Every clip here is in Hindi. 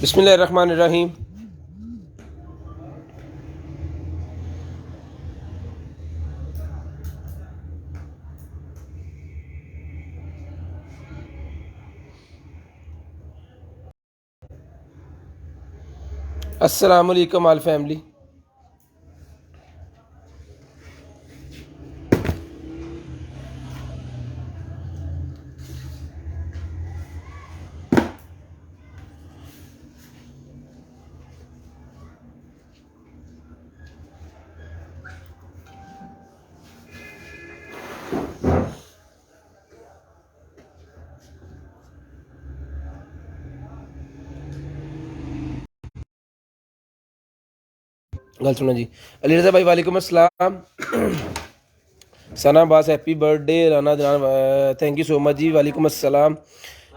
बिस्मिल्लाहिर्रहमानिर्रहीम। अस्सलाम वालेकुम आल फैमिली। गल सुनो जी। अली रज़ा भाई वालेकुम अस्सलाम। सना बास हैप्पी बर्थडे राना जनान, थैंक यू सो मच जी। वालेकुम अस्सलाम।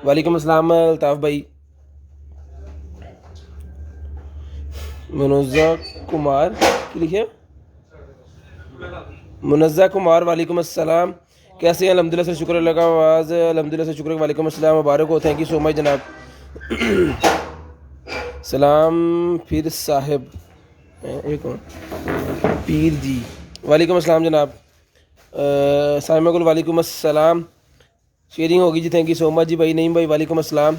वालेकुम अस्सलाम अल्ताफ़ भाई। मुनज़्ज़ा कुमार की लिखे मुनज़्ज़ा कुमार वालेकुम अस्सलाम। कैसे हैं? अल्हम्दुलिल्लाह से शुक्र अल्लाह का। आवाज़ अल्हम्दुलिल्लाह से शुक्र। वालेकुम अस्सलाम, मुबारक हो। थैंक यू सो मच जनाब। सलाम फिर साहिब एक पीर जी वालेकुम अस्सलाम जनाब। साइमा गुल वालेकुम अस्सलाम। शेयरिंग होगी जी, थैंक यू सो मच जी भाई। नईम भाई वालेकुम अस्सलाम।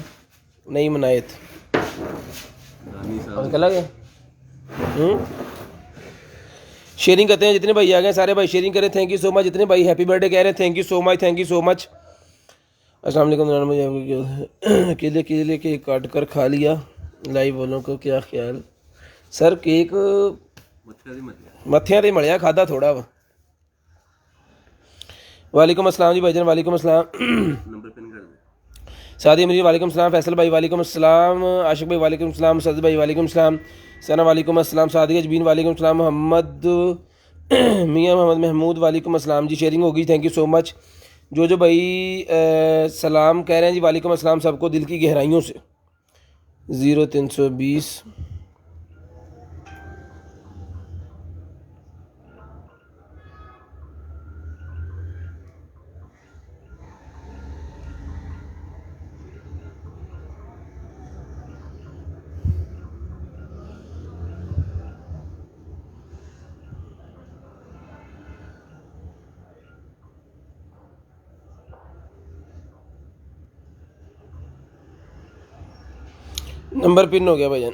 नईम अनायत निकला गया। शेयरिंग करते हैं, जितने भाई आ गए सारे भाई शेयरिंग करें। Thank you so much. जितने भाई हैप्पी बर्थडे कह रहे हैं, thank you so much, thank you so much. अस्सलाम वालेकुम। केले केले केक काट कर खा लिया, लाइव वालों को क्या ख्याल? सर केक मत्थियां ते मलिया खादा थोड़ा वा। वालेकुम अस्सलाम जी भाईजान, वालेकुम अस्सलाम। सादी अमीर वालेकुम अस्सलाम। फैसल भाई वालेकुम अस्सलाम। आशिक भाई वालेकुम अस्सलाम। सद भाई वालेकुम अस्सलाम। सना वालेकुम अस्सलाम। सादिया जबीन वालेकुम अस्सलाम। मोहम्मद मियाँ मोहम्मद महमूद वालेकुम अस्सलाम जी। शेयरिंग होगी, थैंक यू सो मच। जो भाई सलाम कह रहे हैं जी, वालेकुम अस्सलाम सबको दिल की गहराइयों से। 0320 नंबर पिन हो गया भाईजान।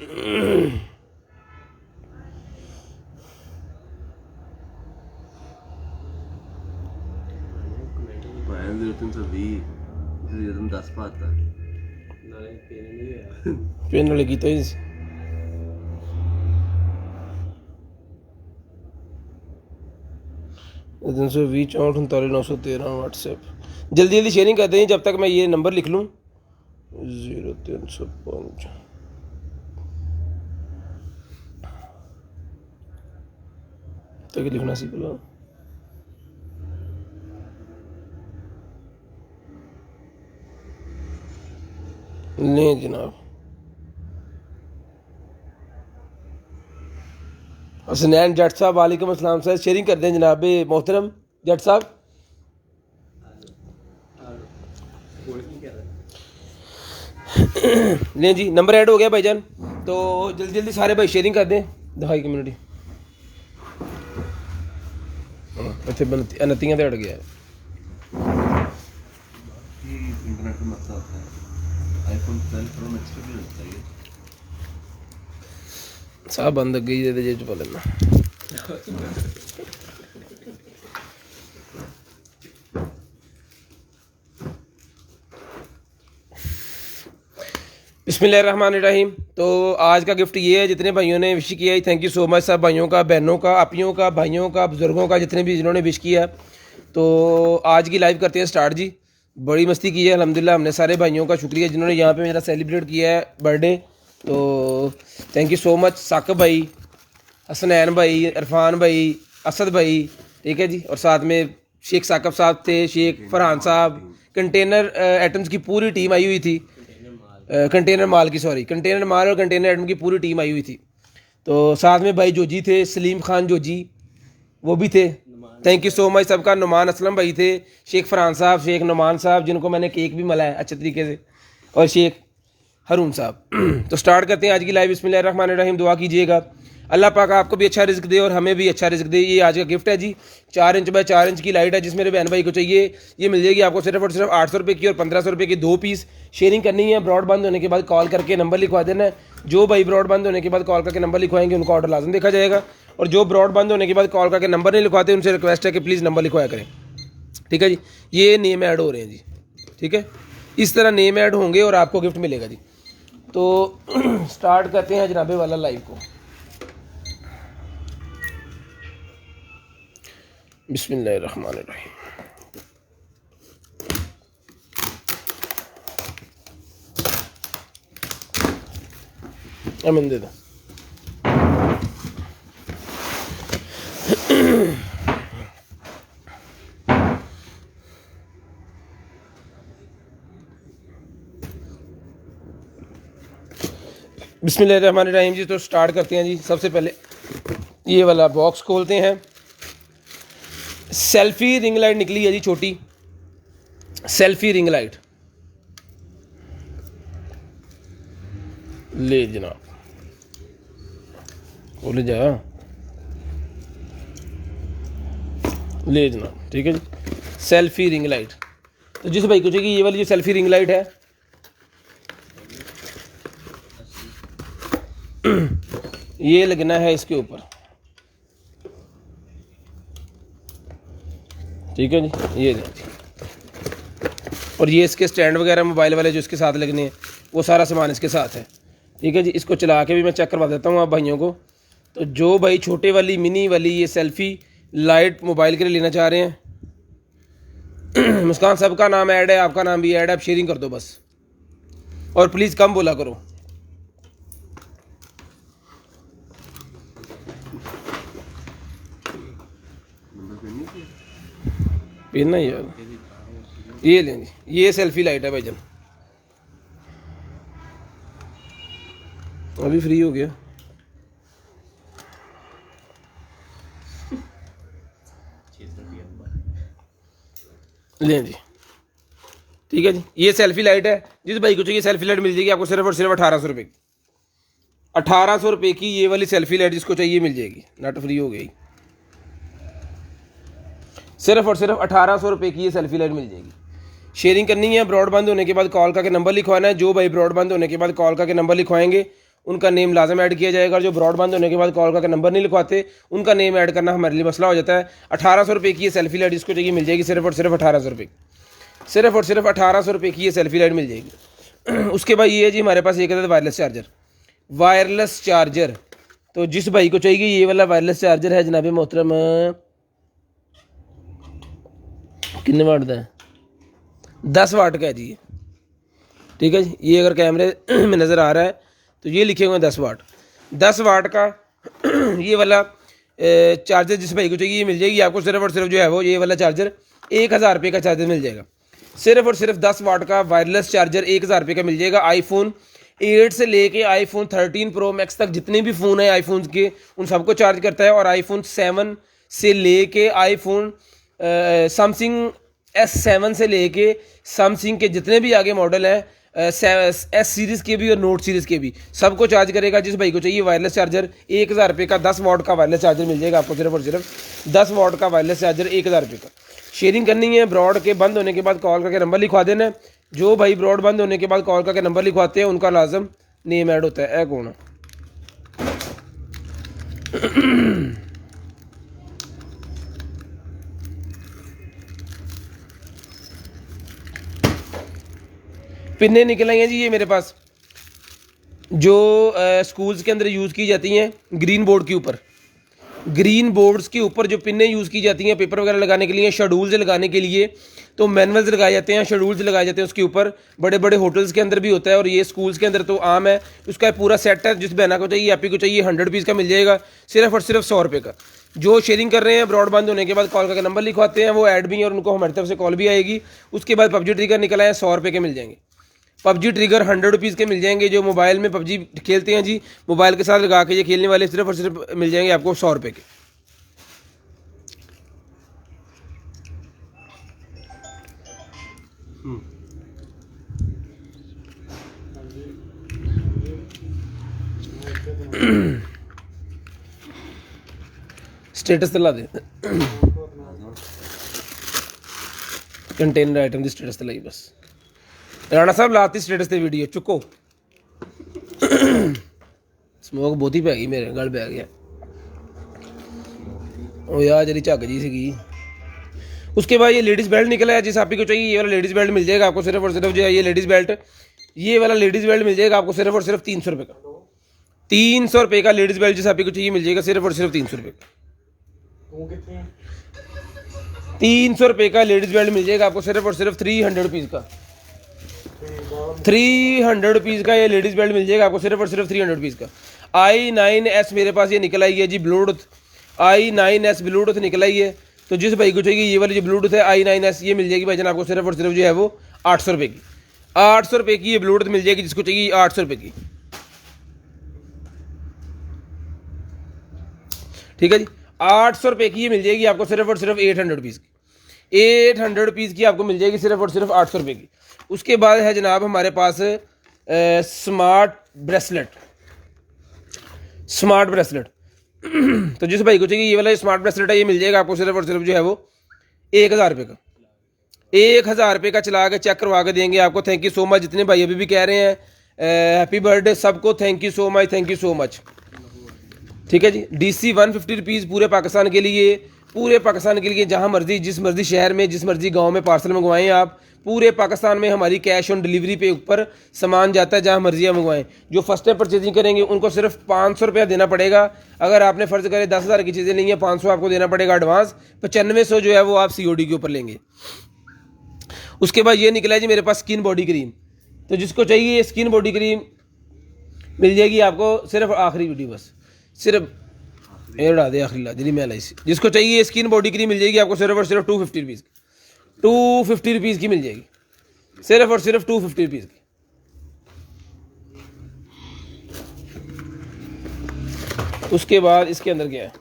पिन लगी तो 320 व्हाट्सएप। जल्दी जल्दी शेयरिंग करते हैं जब तक मैं ये नंबर लिख लूँ। 0305 तक लिखना सीख लो। लें जनाब। हसनैन जट साहब वालेकुम अस्सलाम सर। शेयरिंग कर दें जनाब मोहतरम जट साहब। लें जी, नंबर ऐड हो गया भाईजान, तो जल्दी जल्दी सारे भाई शेयरिंग कर दें। दहाई कम्युनिटी इतने 29 अड़ गया है। इंटरनेट में मसला होता है। आईफोन 12 प्रो मैक्स पे भी होता है। साहब बंद गई दे जेब च पा लेना। बिस्मिल्लाहिर्रहमानिर्रहीम। तो आज का गिफ्ट ये है, जितने भाइयों ने विश किया है थैंक यू सो मच। सब भाइयों का, बहनों का, आपियों का, भाइयों का, बुजुर्गों का, जितने भी जिन्होंने विश किया। तो आज की लाइव करते हैं स्टार्ट जी। बड़ी मस्ती की है अल्हम्दुलिल्लाह हमने। सारे भाइयों का शुक्रिया जिन्होंने यहाँ पे मेरा सेलिब्रेट किया है बर्थडे। तो thank you so much. Saqib भाई, हसनैन भाई, इरफान भाई, असद भाई, ठीक है जी। और साथ में शेख साकिब साहब थे, शेख फरहान साहब, कंटेनर एटम्स की पूरी टीम आई हुई थी। कंटेनर माल की, सॉरी, कंटेनर माल और कंटेनर एटम की पूरी टीम आई हुई थी। तो साथ में भाई जोजी थे, सलीम खान जोजी वो भी थे। थैंक यू सो मच सबका। नुमान असलम भाई थे, शेख फरहान साहब, शेख नुमान साहब जिनको मैंने केक भी मिला है अच्छे तरीके से, और शेख हरून साहब। तो स्टार्ट करते हैं आज की लाइव। बिस्मिल्लाहिर्रहमानिर्रहीम। दुआ कीजिएगा अल्लाह पाक आपको भी अच्छा रिस्क दे और हमें भी अच्छा रिस्क दे। ये आज का गिफ्ट है जी। 4 इंच बाय 4 इंच की लाइट है, जिस मेरे बहन भाई को चाहिए ये मिल जाएगी आपको सिर्फ और सिर्फ 800 रुपये की और 1500 रुपये की 2 पीस। शेयरिंग करनी है, ब्रॉड बंद होने के बाद कॉल करके नंबर लिखवा देना है। जो भाई ब्रॉड बंद होने के बाद कॉल करके नंबर लिखवाएंगे उनका ऑर्डर लाजम देखा जाएगा, और जो ब्रॉड बंद होने के बाद कॉल करके नंबर नहीं लिखवाते उनसे रिक्वेस्ट है कि प्लीज़ नंबर लिखवाया करें। ठीक है जी। ये नेम ऐड हो रहे हैं जी। ठीक है, इस तरह नेम ऐड होंगे और आपको गिफ्ट मिलेगा जी। तो स्टार्ट करते हैं जनाबे वाला लाइव को। बिस्मिल्लाहिर्रहमानिर्रहीम। अमन दे दो। बिस्मिल्लाहिर्रहमानिर्रहीम जी। तो स्टार्ट करते हैं जी। सबसे पहले ये वाला बॉक्स खोलते हैं। सेल्फी रिंग लाइट निकली है जी, छोटी सेल्फी रिंग लाइट। ले जनाब, बोले जा, ले जनाब। ठीक है जी, सेल्फी रिंग लाइट। तो जिस भाई को चाहिए ये वाली जो सेल्फी रिंग लाइट है, ये लगना है इसके ऊपर। ठीक है जी, ये जी। और ये इसके स्टैंड वगैरह मोबाइल वाले जो इसके साथ लगने हैं वो सारा सामान इसके साथ है। ठीक है जी। इसको चला के भी मैं चेक करवा देता हूँ आप भाइयों को। तो जो भाई छोटे वाली मिनी वाली ये सेल्फी लाइट मोबाइल के लिए लेना चाह रहे हैं, मुस्कान साहब का नाम ऐड है, आपका नाम भी ऐड है, आप शेयरिंग कर दो बस, और प्लीज़ कम बोला करो। पीना यार, ये लें जी, ये सेल्फी लाइट है भाईजान। अभी फ्री हो गया। लें जी। ठीक है जी, ये सेल्फी लाइट है। जिस भाई को चाहिए सेल्फी लाइट मिल जाएगी आपको सिर्फ और सिर्फ 1800 रुपये की। 1800 रुपये की ये वाली सेल्फी लाइट जिसको चाहिए मिल जाएगी। नेट फ्री हो गई। सिर्फ और सिर्फ 1800 रुपये की ये सेल्फी लाइट मिल जाएगी। शेयरिंग करनी है, ब्रॉड बंद होने के बाद कॉल करके नंबर लिखवाना है। जो भाई ब्रॉड बंद होने के बाद कॉल करके नंबर लिखवाएंगे उनका नेम लाजम ऐड किया जाएगा। जो ब्रॉड बंद होने के बाद कॉल करके नंबर नहीं लिखवाते उनका नेम ऐड करना हमारे लिए मसला हो जाता है। 1800 रुपये की ये सेल्फी लाइट जिसको चाहिए मिल जाएगी सिर्फ और सिर्फ 1800 रुपये। सिर्फ और सिर्फ 1800 रुपये की ये सेल्फी लाइट मिल जाएगी। उसके बाद ये है जी हमारे पास एक है वायरलेस चार्जर। वायरलेस चार्जर तो जिस भाई को चाहिए ये वाला वायरलेस चार्जर है जनाब मोहतरम, कितने वाट का है? 10 वाट का है जी। ठीक है जी, ये अगर कैमरे में नज़र आ रहा है तो ये लिखे हुए हैं 10 वाट। 10 वाट का ये वाला चार्जर जिस भाई को चाहिए ये मिल जाएगी आपको सिर्फ और सिर्फ जो है वो ये वाला चार्जर 1000 रुपये का चार्जर मिल जाएगा। सिर्फ और सिर्फ 10 वाट का वायरलेस चार्जर 1000 रुपये का मिल जाएगा। आईफोन 8 से लेके आईफोन 13 प्रो मैक्स तक जितने भी फ़ोन हैं आईफोन के उन सबको चार्ज करता है। और आईफोन 7 से लेके आईफोन सैमसंग S7 से लेके सैमसंग के जितने भी आगे मॉडल हैं S सीरीज़ के भी और नोट सीरीज़ के भी सबको चार्ज करेगा। जिस भाई को चाहिए वायरलेस चार्जर 1000 रुपये का 10 वाट का वायरलेस चार्जर मिल जाएगा आपको सिर्फ और सिर्फ 10 वाट का वायरलेस चार्जर 1000 रुपये का। शेयरिंग करनी है, ब्रॉड के बंद होने के बाद कॉल करके नंबर लिखवा देना है। जो भाई ब्रॉड बंद होने के बाद कॉल करके नंबर लिखवाते हैं उनका लाजम नेम ऐड होता है। कौन पिन्ने निकल आई हैं जी ये मेरे पास, जो स्कूल्स के अंदर यूज़ की जाती हैं ग्रीन बोर्ड के ऊपर। ग्रीन बोर्ड्स के ऊपर जो पिन्ने यूज़ की जाती हैं पेपर वगैरह लगाने के लिए, शेड्यूल्स लगाने के लिए, तो मैनुअल्स लगाए जाते हैं, शेड्यूल्स लगाए जाते हैं उसके ऊपर। बड़े बड़े होटल्स के अंदर भी होता है और ये स्कूल्स के अंदर तो आम है। उसका पूरा सेट है। जिस बहना को चाहिए आपी को चाहिए 100 पीस का मिल जाएगा सिर्फ और सिर्फ 100 रुपये का। जो शेयरिंग कर रहे हैं ब्रॉड बंद होने के बाद कॉल करके नंबर लिखवाते हैं वो ऐड भी हैं और उनको हमारी तरफ से कॉल भी आएगी। उसके बाद पबजी ट्रिगर निकला है 100 रुपये के मिल जाएंगे। पबजी ट्रिगर 100 रुपीज़ के मिल जाएंगे। जो मोबाइल में पबजी खेलते हैं जी, मोबाइल के साथ लगा के ये खेलने वाले सिर्फ और सिर्फ मिल जाएंगे आपको 100 रुपये के। स्टेटस ते ला दे कंटेनर आइटम की स्टेटस ते लाई बस राणा साहब लाती स्टेटस ते वीडियो चुको स्मोक बहुत ही पै गई मेरे गल पै गया ओ यार जरी झग जी सी। उसके बाद ये लेडीज़ बेल्ट निकला है, जिस आपको चाहिए ये वाला लेडीज़ बेल्ट मिल जाएगा आपको सिर्फ और सिर्फ जो है ये लेडीज़ बेल्ट, ये वाला लेडीज़ बेल्ट मिल जाएगा आपको सिर्फ और सिर्फ 300 रुपये का। 300 रुपये का लेडीज़ बेल्ट जिस आपको चाहिए मिल जाएगा सिर्फ और सिर्फ 300 रुपये का। 300 रुपये का लेडीज़ बेल्ट मिल जाएगा आपको सिर्फ और सिर्फ 300 रुपीज़ का। 300 रुपीज़ का ये लेडीज़ बेल्ट मिल जाएगा आपको सिर्फ और सिर्फ 300 रुपीज़ का। i9s मेरे पास ये निकल आई है जी ब्लूटूथ, i9s ब्लूटूथ निकल आई है। तो जिस भाई को चाहिए ये वाली जो ब्लूटूथ है i9s ये मिल जाएगी भाईजान आपको सिर्फ और सिर्फ जो है वो 800 रुपये की। 800 रुपये की ये ब्लूटूथ मिल जाएगी जिसको चाहिए 800 रुपये की। ठीक है जी, 800 रुपये की ये मिल जाएगी आपको सिर्फ और सिर्फ 800 रुपीज़ की। 800 रुपीज़ की आपको मिल जाएगी सिर्फ और सिर्फ 800 रुपये की। उसके बाद है जनाब हमारे पास स्मार्ट ब्रेसलेट। स्मार्ट ब्रेसलेट तो जिस भाई को चाहिए ये वाला स्मार्ट ब्रेसलेट है ये मिल जाएगा आपको सिर्फ और सिर्फ जो है वो 1000 रुपये का। 1000 रुपये का चला के चेक करवा के देंगे आपको। थैंक यू सो मच, जितने भाई अभी भी कह रहे हैं हैप्पी बर्थडे सबको, thank you so much, thank you so much. ठीक है जी, DC 150 रुपीज़ पूरे पाकिस्तान के लिए, पूरे पाकिस्तान के लिए जहाँ मर्जी जिस मर्जी शहर में जिस मर्जी गांव में पार्सल मंगवाएं आप। पूरे पाकिस्तान में हमारी कैश ऑन डिलीवरी पे ऊपर सामान जाता है, जहाँ मर्जी आप मंगवाएं। जो फर्स्ट टाइम परचेजिंग करेंगे उनको सिर्फ 500 रुपया देना पड़ेगा। अगर आपने फ़र्ज़ करें 10,000 की चीज़ें नहीं है 500 आपको देना पड़ेगा एडवांस। 9500 जो है वो आप COD के ऊपर लेंगे। उसके बाद ये निकला है जी मेरे पास स्किन बॉडी क्रीम। तो जिसको चाहिए स्किन बॉडी क्रीम मिल जाएगी आपको सिर्फ आखिरी वीडियो बस सिर्फ ये उड़ा दे आखिरी जी मैं लाई सी। जिसको चाहिए स्किन बॉडी क्रीम मिल जाएगी आपको सिर्फ और सिर्फ 250 रुपीज़ की। 250 रुपीज़ की मिल जाएगी सिर्फ और सिर्फ 250 रुपीज़ की। उसके बाद इसके अंदर क्या है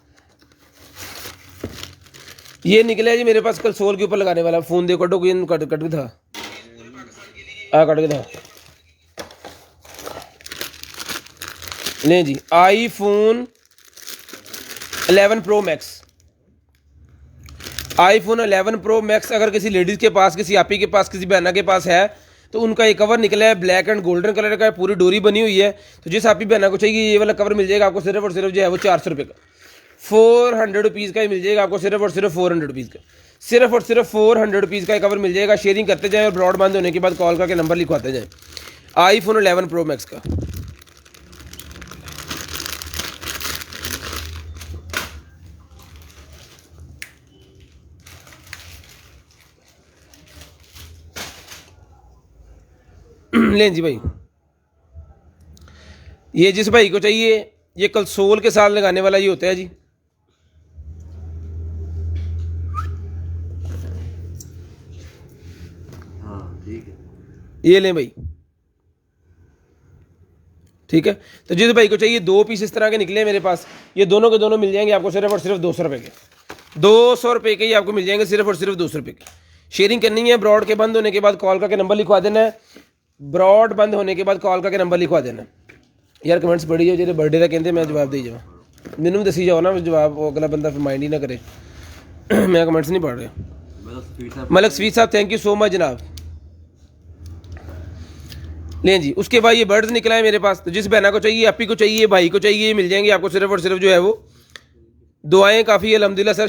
ये निकला है जी मेरे पास कल सोल के ऊपर लगाने वाला फ़ोन। देखो कटो कट के था कट के था ले जी iPhone 11 Pro Max। iPhone 11 Pro Max अगर किसी लेडीज़ के पास, किसी आपी के पास, किसी बहना के पास है तो उनका ये कवर निकला है ब्लैक एंड गोल्डन कलर का है, पूरी डोरी बनी हुई है। तो जिस आपी बहना को चाहिए ये वाला कवर मिल जाएगा आपको सिर्फ और सिर्फ जो है वो 400 रुपये का। 400 रुपीज़ का ही मिल जाएगा आपको सिर्फ और सिर्फ 400 रुपीज़ का। सिर्फ और सिर्फ 400 रुपीज़ का कवर मिल जाएगा। शेयरिंग करते जाएँ और ब्रॉडबैंड होने के बाद कॉल करके नंबर लिखवाते जाएँ iPhone 11 Pro Max का। लें जी भाई, ये जिस भाई को चाहिए ये कल सोल के साथ लगाने वाला ये होता है जी। हाँ ठीक है, ये लें भाई। ठीक है, तो जिस भाई को चाहिए 2 पीस इस तरह के निकले हैं मेरे पास, ये दोनों के दोनों मिल जाएंगे आपको सिर्फ और सिर्फ 200 रुपये के। 200 रुपये के ही आपको मिल जाएंगे सिर्फ और सिर्फ 200 रुपये के। शेयरिंग करनी है, ब्रॉड के बंद होने के बाद कॉल करके नंबर लिखवा देना है। ब्रॉड बंद होने के बाद कॉल करके नंबर लिखवा देना। यार कमेंट्स बड़ी है जो बर्थडे का कहते मैं जवाब दे जावा, मैनू भी दसी जाओ ना जवाब, वो अगला बंदा फिर माइंड ही ना करे। मैं कमेंट्स नहीं पढ़ रहा। मलक स्वीट साहब थैंक यू सो मच जनाब। लें जी, उसके बाद ये बर्ड्स निकला है मेरे पास। तो जिस बहना को चाहिए, अपी को चाहिए, भाई को चाहिए, मिल जाएंगे आपको सिर्फ और सिर्फ जो है वो। दुआएं काफ़ी अल्हम्दुलिल्लाह सर,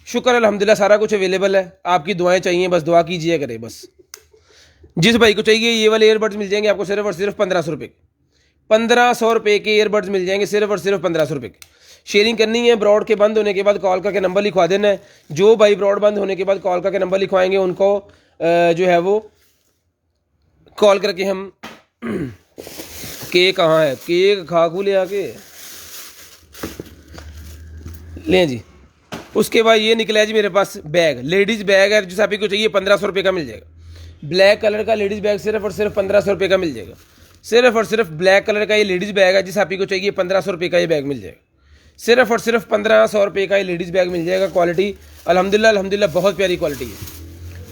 शुक्र अल्हम्दुलिल्लाह सारा कुछ अवेलेबल है। आपकी दुआएं चाहिए, बस दुआ कीजिए करे बस। जिस भाई को चाहिए ये वाले ईयरबड्स मिल जाएंगे आपको सिर्फ और सिर्फ 1500 रुपये के। 1500 रुपये के ईयरबड्स मिल जाएंगे सिर्फ और सिर्फ 1500 रुपये के। शेयरिंग करनी है, ब्रॉड के बंद होने के बाद कॉल करके नंबर लिखवा देना है। जो भाई ब्रॉड बंद होने के बाद कॉल करके नंबर लिखवाएंगे उनको जो है वो कॉल करके हम केक कहाँ है, केक खाकू ले आके लें जी। उसके बाद ये निकला है जी मेरे पास बैग, लेडीज़ बैग है जिस आपको चाहिए 1500 रुपये का मिल जाएगा। ब्लैक कलर का लेडीज़ बैग सिर्फ और सिर्फ 1500 रुपये का मिल जाएगा। सिर्फ और सिर्फ ब्लैक कलर का ये लेडीज़ बैग है जिस आपको चाहिए 1500 रुपये का ये बैग मिल जाएगा। सिर्फ और सिर्फ 1500 रुपये का ये लेडीज़ बैग मिल जाएगा। क्वालिटी अल्हम्दुलिल्लाह बहुत प्यारी क्वालिटी है।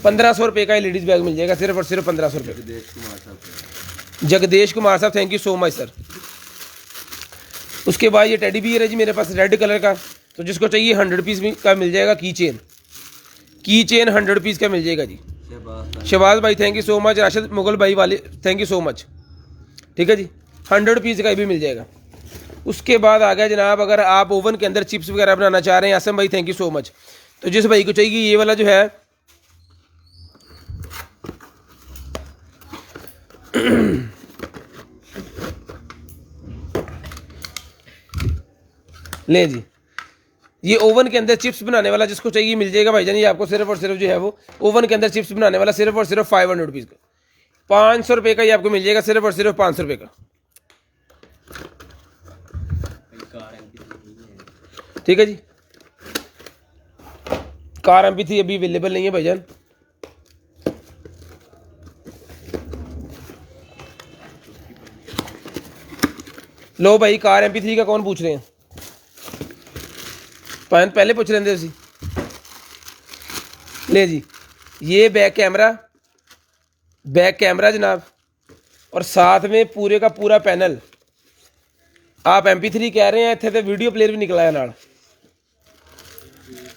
1500 रुपये का ये लेडीज़ बैग मिल जाएगा सिर्फ और सिर्फ 1500 रुपये। जगदेश कुमार साहब thank you so much sir. उसके बाद ये टेडी बियर है जी मेरे पास रेड कलर का, तो जिसको चाहिए 100 पीस का मिल जाएगा। की चेन 100 पीस का मिल जाएगा जी। शहबाज भाई thank you so much. Rashid Mughal भाई वाले थैंक यू सो मच। ठीक है जी, 100 पीस का भी मिल जाएगा। उसके बाद आ गया जनाब, अगर आप ओवन के अंदर चिप्स वगैरह बनाना चाह रहे हैं, आसम भाई थैंक यू सो मच। तो जिस भाई को चाहिए ये वाला जो है ले जी, ये ओवन के अंदर चिप्स बनाने वाला जिसको चाहिए मिल जाएगा भाईजान। ये आपको सिर्फ और सिर्फ जो है वो ओवन के अंदर चिप्स बनाने वाला सिर्फ और सिर्फ 500 रुपीज़ का, 500 रुपये का ये आपको मिल जाएगा, सिर्फ और सिर्फ 500 रुपये का। ठीक है जी, कार MP3 अभी अवेलेबल नहीं है भाईजान। लो भाई, कार MP3 का कौन पूछ रहे हैं? पहले पूछ लेंगे उसी। ले जी, ये बैक कैमरा जनाब, और साथ में पूरे का पूरा पैनल। आप MP3 कह रहे हैं, इतने तो वीडियो प्लेयर भी निकला है नाल।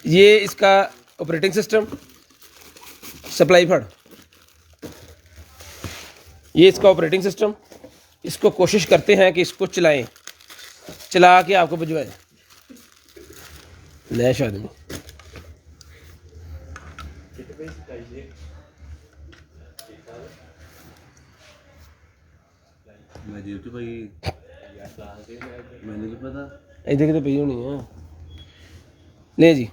ये इसका ऑपरेटिंग सिस्टम सप्लाई फड़, ये इसका ऑपरेटिंग सिस्टम। इसको कोशिश करते हैं कि इसको चला के आपको भिजवाएं। नैश आदमी मैंने तो पता इधर तो पी होनी है। ले जी,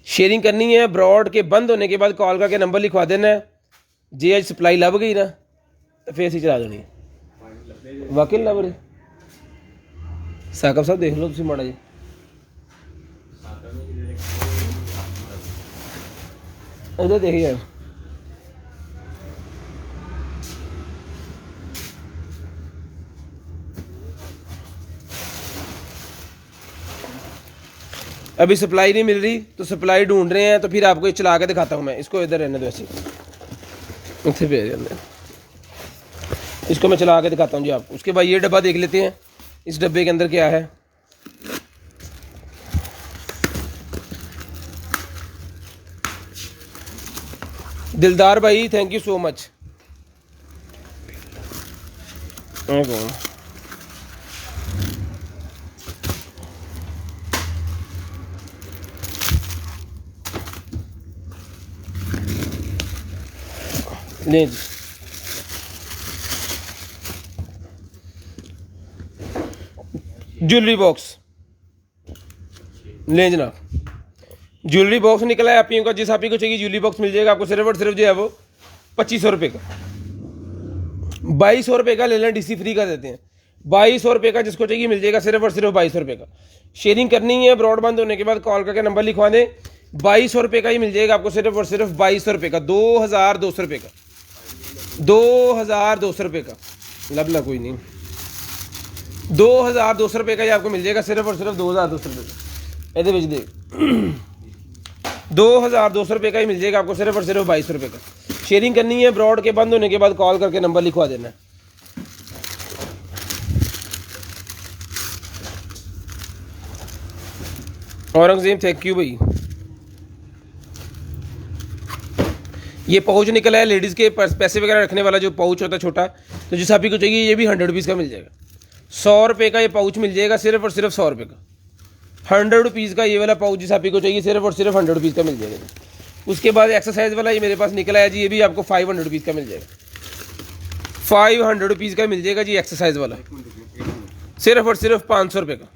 शेयरिंग करनी है, ब्रॉड के बंद होने के बाद कॉल करके नंबर लिखवा देना है। जे अज सप्लाई लभ गई ना तो फिर असी चला देनी है। वाकई लभ रहे साकब साहब, देख लो तुम माड़ा जी। इधर देख यार, अभी सप्लाई नहीं मिल रही तो सप्लाई ढूंढ रहे हैं, तो फिर आपको ये चला के दिखाता हूँ मैं। इसको इधर रहने दो, ऐसे इतने भेज देंगे। इसको मैं चला के दिखाता हूँ जी आपको। उसके बाद ये डब्बा देख लेते हैं, इस डब्बे के अंदर क्या है। दिलदार भाई थैंक यू सो मच। ले जी, ज्वेलरी बॉक्स ले जनाब, ज्वेलरी बॉक्स निकला है आपको। जिस आप ही को चाहिए ज्वेलरी बॉक्स मिल जाएगा आपको सिर्फ और सिर्फ जो है वो 2500 रुपये का। 2200 रुपये का ले लें, DC फ्री कर देते हैं। 2200 रुपये का जिसको चाहिए मिल जाएगा, सिर्फ और सिर्फ 2200 रुपये का। शेयरिंग करनी है, ब्रॉडबैंड होने के बाद कॉल करके नंबर लिखवा दें। 2200 रुपये का ही मिल जाएगा आपको, सिर्फ और सिर्फ 2200 रुपये का। 2200 रुपये का, 2200 रुपये का लब कोई नहीं। 2200 रुपये का ही आपको मिल जाएगा, सिर्फ और सिर्फ 2200 रुपये का। ये बेच दे 2200 रुपये का ही मिल जाएगा आपको, सिर्फ और सिर्फ 2200 रुपये का। शेयरिंग करनी है, ब्रॉड के बंद होने के बाद कॉल करके नंबर लिखवा देना है। औरंगजेब थैंक यू भाई। ये पाउच निकला है लेडीज़ के पैसे वगैरह रखने वाला, जो पाउच होता है छोटा, तो जिस आप ही को चाहिए ये भी 100 रुपीज़ का मिल जाएगा। 100 रुपये का ये पाउच मिल जाएगा, सिर्फ और सिर्फ 100 रुपये का। 100 रुपीज़ का ये वाला पाउच जिस आप ही को चाहिए सिर्फ और सिर्फ 100 रुपीज़ का मिल जाएगा। उसके बाद एक्सरसाइज वाला ये मेरे पास निकला है जी, ये भी आपको 500 रुपीज़ का मिल जाएगा। 500 रुपीज़ का मिल जाएगा जी एक्सरसाइज वाला, सिर्फ और सिर्फ 500 रुपये का।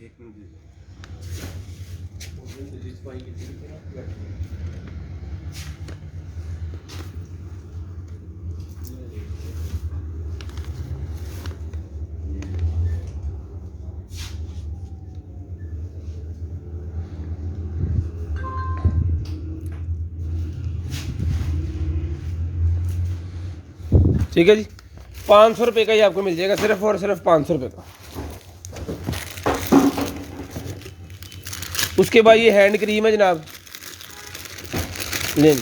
ठीक है जी, 500 रुपये का ही आपको मिल जाएगा, सिर्फ और सिर्फ 500 रुपये का। उसके बाद ये हैंड क्रीम है जनाब, ले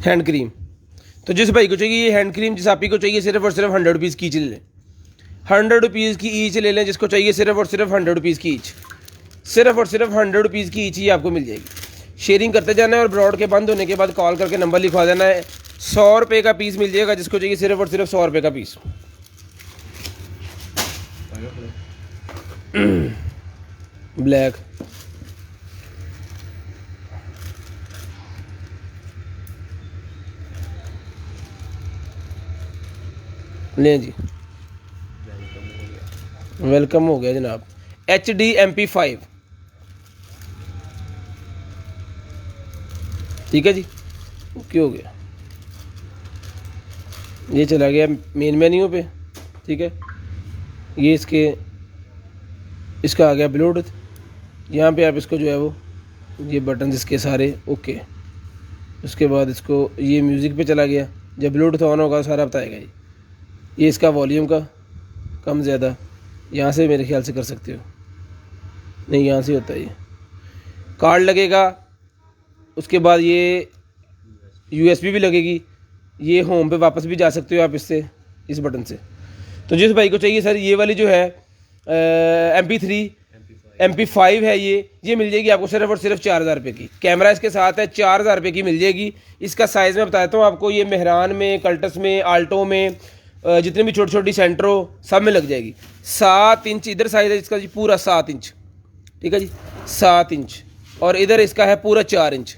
हैंड क्रीम। तो जिस भाई को चाहिए ये हैंड क्रीम, जिस आप ही को चाहिए सिर्फ और सिर्फ 100 रुपीज़ की ईच ले लें, 100 रुपीज़ की ईच ले लें। जिसको चाहिए सिर्फ और सिर्फ 100 रुपीज़ की ईच, सिर्फ और सिर्फ 100 रुपीज़ की ईच ही आपको मिल जाएगी। शेयरिंग करते जाना है और ब्रॉड के बंद होने के बाद कॉल करके नंबर लिखवा देना है। 100 रुपये का पीस मिल जाएगा जिसको चाहिए सिर्फ और सिर्फ 100 रुपये का पीस। ब्लैक लें जी, वेलकम हो गया जनाब। HDMP5 ठीक है जी, ओके हो गया। ये चला गया मेन मेन्यू पे, ठीक है। ये इसका आ गया ब्लूटूथ। यहाँ पे आप इसको जो है वो ये बटन इसके सारे ओके। उसके बाद इसको ये म्यूज़िक पे चला गया। जब ब्लूटूथ ऑन होगा सारा बताएगा जी। ये इसका वॉल्यूम का कम ज़्यादा यहाँ से मेरे ख्याल से कर सकते हो, नहीं यहाँ से होता है। ये कार्ड लगेगा, उसके बाद ये USB भी लगेगी। ये होम पे वापस भी जा सकते हो आप इससे, इस बटन से। तो जिस भाई को चाहिए सर ये वाली जो है MP5 है, ये मिल जाएगी आपको सिर्फ और सिर्फ 4000 रुपये की। कैमरा इसके साथ है, 4000 रुपये की मिल जाएगी। इसका साइज़ मैं बताता हूँ आपको, ये मेहरान में, कल्टस में, आल्टो में, जितने भी छोटी छोटी सेंट्रो सब में लग जाएगी। 7 इंच इधर साइज़ है इसका जी, पूरा 7 इंच, ठीक है जी, 7 इंच। और इधर इसका है पूरा 4 इंच,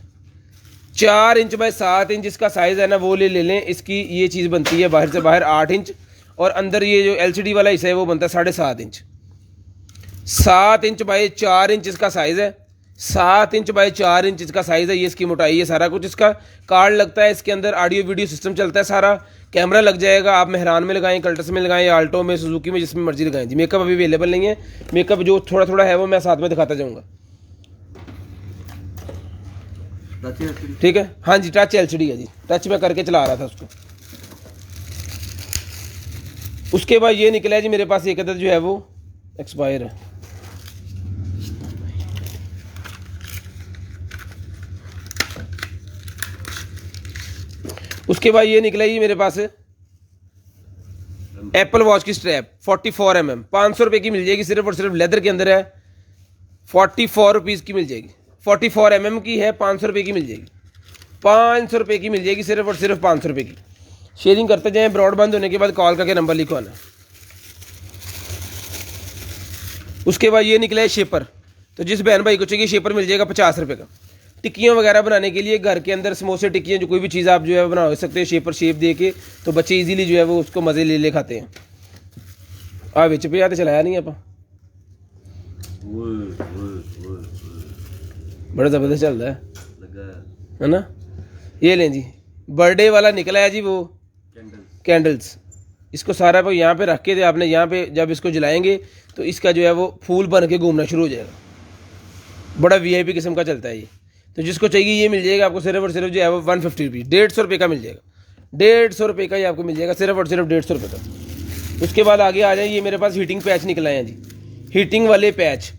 4 इंच बाय 7 इंच इसका साइज़ है ना, वो ले लें। इसकी ये चीज़ बनती है बाहर से बाहर 8 इंच, और अंदर ये जो LCD वाला हिस्सा है वो बनता है 7.5 इंच। 7 इंच बाय 4 इंच इसका साइज़ है, 7 इंच बाय 4 इंच इसका साइज़ है। ये इसकी मोटाई है, सारा कुछ इसका। कार्ड लगता है इसके अंदर, ऑडियो वीडियो सिस्टम चलता है सारा। कैमरा लग जाएगा, आप मेहरान में लगाएं, कल्टस में लगाएं, आल्टो में, सुजुकी में, जिसमें मर्जी लगाएं जी। मेकअप अभी अवेलेबल नहीं है, मेकअप जो थोड़ा थोड़ा है वो मैं साथ में दिखाता जाऊँगा, ठीक है। हाँ जी, टच LCD है जी, टच में करके चला रहा था उसको। उसके बाद ये निकला है जी मेरे पास एक अदद जो है वो एक्सपायर है। उसके बाद ये निकला जी मेरे पास एप्पल वॉच की स्ट्रैप 44 mm, 500 रुपये की मिल जाएगी। सिर्फ और सिर्फ लेदर के अंदर है, 44 रुपीज़ की मिल जाएगी। 44 mm की है, 500 रुपये की मिल जाएगी, 500 रुपये की मिल जाएगी, सिर्फ और सिर्फ 500 रुपये की। शेयरिंग करते जाएं, ब्रॉड बंद होने के बाद कॉल करके नंबर लिखवाना। उसके बाद ये निकला है शेपर। तो जिस बहन भाई को चाहिए शेपर मिल जाएगा 50 रुपये का। टिक्कियाँ वगैरह बनाने के लिए घर के अंदर समोसे, टिक्कियाँ, जो कोई भी चीज़ आप जो है बना सकते हो शेपर शेप दे के, तो बच्चे इजीली जो है वो उसको मज़े ले ले खाते हैं। विच पे आते चलाया नहीं आप, बड़ा ज़बरदस्त चल रहा है ना। ये लें जी, बर्थडे वाला निकला है जी वो कैंडल्स। इसको सारा पे यहाँ पे रख के आपने, यहाँ पे जब इसको जलाएंगे तो इसका जो है वो फूल बन के घूमना शुरू हो जाएगा। बड़ा VIP किस्म का चलता है ये। तो जिसको चाहिए ये मिल जाएगा आपको सिर्फ और सिर्फ जो है वो 150 रुपीज़, 150 रुपये का मिल जाएगा। 150 रुपये का ही आपको मिल जाएगा, सिर्फ और सिर्फ 150 रुपये का। उसके बाद आगे आ जाए, ये मेरे पास हीटिंग पैच निकला है जी, हीटिंग वाले पैच।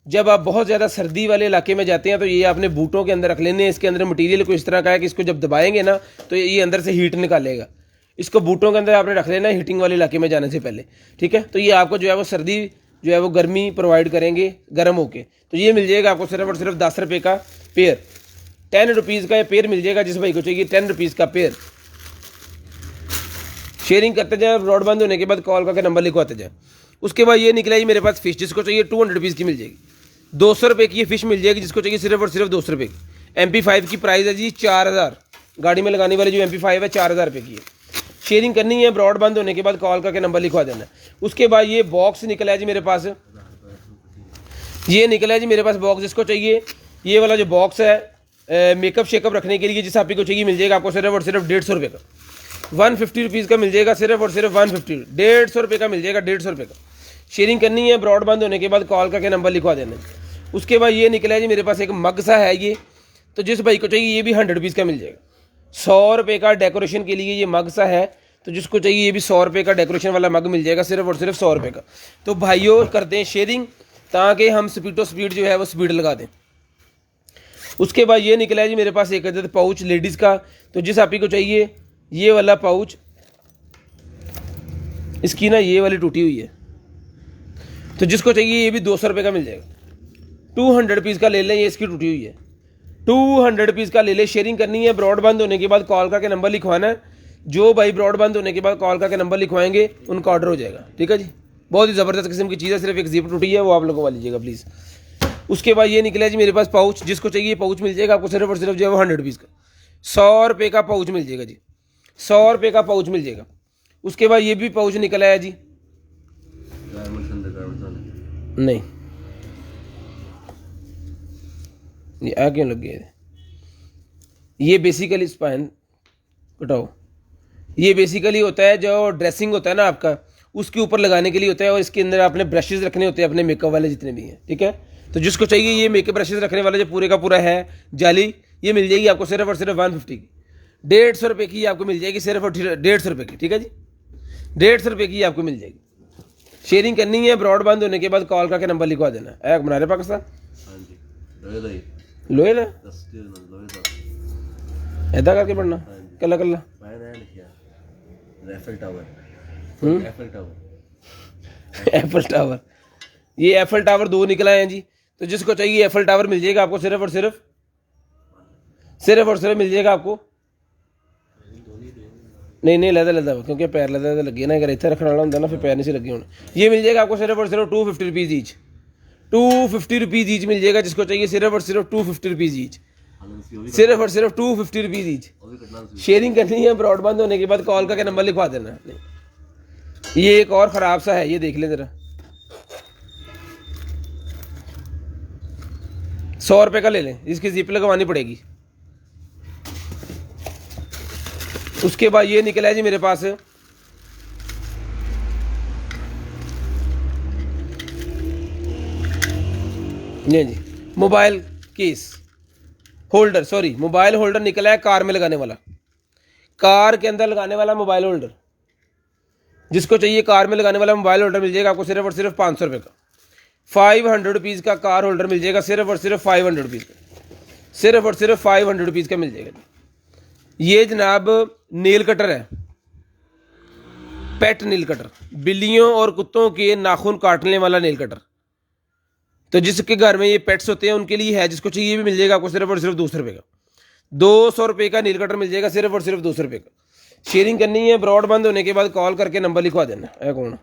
जब आप बहुत ज़्यादा सर्दी वाले इलाके में जाते हैं तो ये आपने बूटों के अंदर रख लेने हैं। इसके अंदर मटीरियल को इस तरह का है कि इसको जब दबाएंगे ना तो ये अंदर से हीट निकालेगा। इसको बूटों के अंदर आपने रख लेना है हीटिंग वाले इलाके में जाने से पहले, ठीक है। तो ये आपको जो है वो सर्दी जो है वो गर्मी प्रोवाइड करेंगे गर्म होके। तो ये मिल जाएगा आपको सिर्फ और सिर्फ 10 रुपये का पेयर, 10 रुपीज़ का ये पेयर मिल जाएगा। जिस भाई को चाहिए 10 रुपीज़ का पेयर। शेयरिंग करते जाए, ब्रॉड बंद होने के बाद कॉल करके नंबर लिखवाते जाए। उसके बाद ये निकला ही मेरे पास फ़िश, जिसको चाहिए 200 रुपीज़ की मिल जाएगी, 200 रुपये की ये फ़िश मिल जाएगी। जिसको चाहिए सिर्फ और सिर्फ 200 रुपये की। MP5 की प्राइस है जी 4000, गाड़ी में लगाने वाली जो MP5 है 4000 रुपये की है। शेयरिंग करनी है, ब्रॉड बंद होने के बाद कॉल करके नंबर लिखवा देना। उसके बाद ये बॉक्स निकला है जी मेरे पास, ये निकला है जी मेरे पास बॉक्स। जिसको चाहिए ये वाला जो बॉक्स है मेकअप शेकअप रखने के लिए, जिस आप को चाहिए मिल जाएगा आपको सिर्फ और सिर्फ 150 रुपये का, 150 रुपीज़ का मिल जाएगा। सिर्फ और सिर्फ 150, 150 रुपये का मिल जाएगा, 150 रुपये का। शेयरिंग करनी है, ब्रॉड बंद होने के बाद कॉल करके नंबर लिखवा देना। उसके बाद ये निकला है जी मेरे पास एक मग सा है ये। तो जिस भाई को चाहिए ये भी 100 रुपीज़ का मिल जाएगा, 100 रुपये का डेकोरेशन के लिए ये मग सा है। तो जिसको चाहिए ये भी 100 रुपये का डेकोरेशन वाला मग मिल जाएगा, सिर्फ और सिर्फ 100 रुपये का। तो भाइयों करते हैं शेयरिंग ताकि हम स्पीड टू स्पीड जो है वो स्पीड लगा दें। उसके बाद ये निकला है जी मेरे पास एक अदद पाउच लेडीज़ का। तो जिस आप ही को चाहिए ये वाला पाउच, इसकी ना ये वाली टूटी हुई है, तो जिसको चाहिए ये भी 200 रुपये का मिल जाएगा। 200 पीस का ले लें, ये इसकी टूटी हुई है, 200 पीस का ले लें। शेयरिंग करनी है, ब्रॉडबैंड होने के बाद कॉल करके नंबर लिखवाना है। जो भाई ब्रॉडबैंड होने के बाद कॉल करके नंबर लिखवाएंगे उनका ऑर्डर हो जाएगा, ठीक है जी। बहुत ही ज़बरदस्त किस्म की चीज़ है, सिर्फ एक जिप टूटी है, वो आप लगवा लीजिएगा प्लीज़। उसके बाद ये निकला जी मेरे पास पाउच, जिसको चाहिए पाउच मिल जाएगा आपको सिर्फ और सिर्फ जो है वो 100 पीस का 100 रुपये का पाउच मिल जाएगा जी, 100 रुपये का पाउच मिल जाएगा। उसके बाद ये भी पाउच निकला है जी, नहीं ये आ क्यों लग गया, ये बेसिकली स्पाइन कटाओ, ये बेसिकली होता है जो ड्रेसिंग होता है ना आपका, उसके ऊपर लगाने के लिए होता है, और इसके अंदर आपने ब्रशेज रखने होते हैं अपने मेकअप वाले जितने भी हैं, ठीक है। तो जिसको चाहिए ये मेकअप ब्रशेज रखने वाला जो पूरे का पूरा है जाली, ये मिल जाएगी आपको सिर्फ और सिर्फ 150 की, 150 रुपये की आपको मिल जाएगी, सिर्फ और 150 रुपये की, ठीक है जी, 150 रुपये की आपको मिल जाएगी। शेयरिंग करनी है, ब्रॉडबैंड होने के बाद कॉल करके नंबर लिखवा देना है। बना रहे पाकिस्तान लोहे का ऐदा करके पढ़ना कल्ला कल्ला एफल टावर, ये एफल टावर 2 निकला है जी। तो जिसको चाहिए एफल टावर मिल जाएगा आपको सिर्फ और सिर्फ मिल जाएगा आपको, नहीं लदा क्योंकि पैर लदा लगे ना, अगर इतना रखने वाला होता ना फिर पैर नहीं से लगे होने। ये मिल जाएगा आपको सिर्फ और सिर्फ 250 रुपीज़ ईच, 250 रुपीज़ ईच मिल जाएगा। जिसको चाहिए सिर्फ और सिर्फ 250 रुपीज़ ईच, सिर्फ और सिर्फ 250 रुपीज़ ईच। शेयरिंग करनी है, ब्रॉडबैंड होने के बाद कॉल करके नंबर लिखवा देना। ये एक और ख़राब सा है, ये देख लें ज़रा, 100 रुपये का ले लें, इसकी जिप लगवानी पड़ेगी। उसके बाद ये निकला है जी मेरे पास ये जी mobile case holder, sorry mobile holder निकला है कार में लगाने वाला, कार के अंदर लगाने वाला मोबाइल होल्डर। जिसको चाहिए कार में लगाने वाला मोबाइल होल्डर मिल जाएगा आपको सिर्फ और सिर्फ 500 रुपये का, 500 रुपीज़ का कार होल्डर मिल जाएगा, सिर्फ और सिर्फ 500 रुपीज़ का, सिर्फ और सिर्फ 500 रुपीज़ का मिल जाएगा। ये जनाब नेल कटर है, पेट नेल कटर, बिल्लियों और कुत्तों के नाखून काटने वाला नेल कटर। तो जिसके घर में ये पेट्स होते हैं उनके लिए है, जिसको चाहिए भी मिल जाएगा आपको सिर्फ और सिर्फ 200 रुपये का, 200 रुपये का नेल कटर मिल जाएगा, सिर्फ और सिर्फ 200 रुपये का। शेयरिंग करनी है, ब्रॉडबैंड होने के बाद कॉल करके नंबर लिखवा देना है। कौन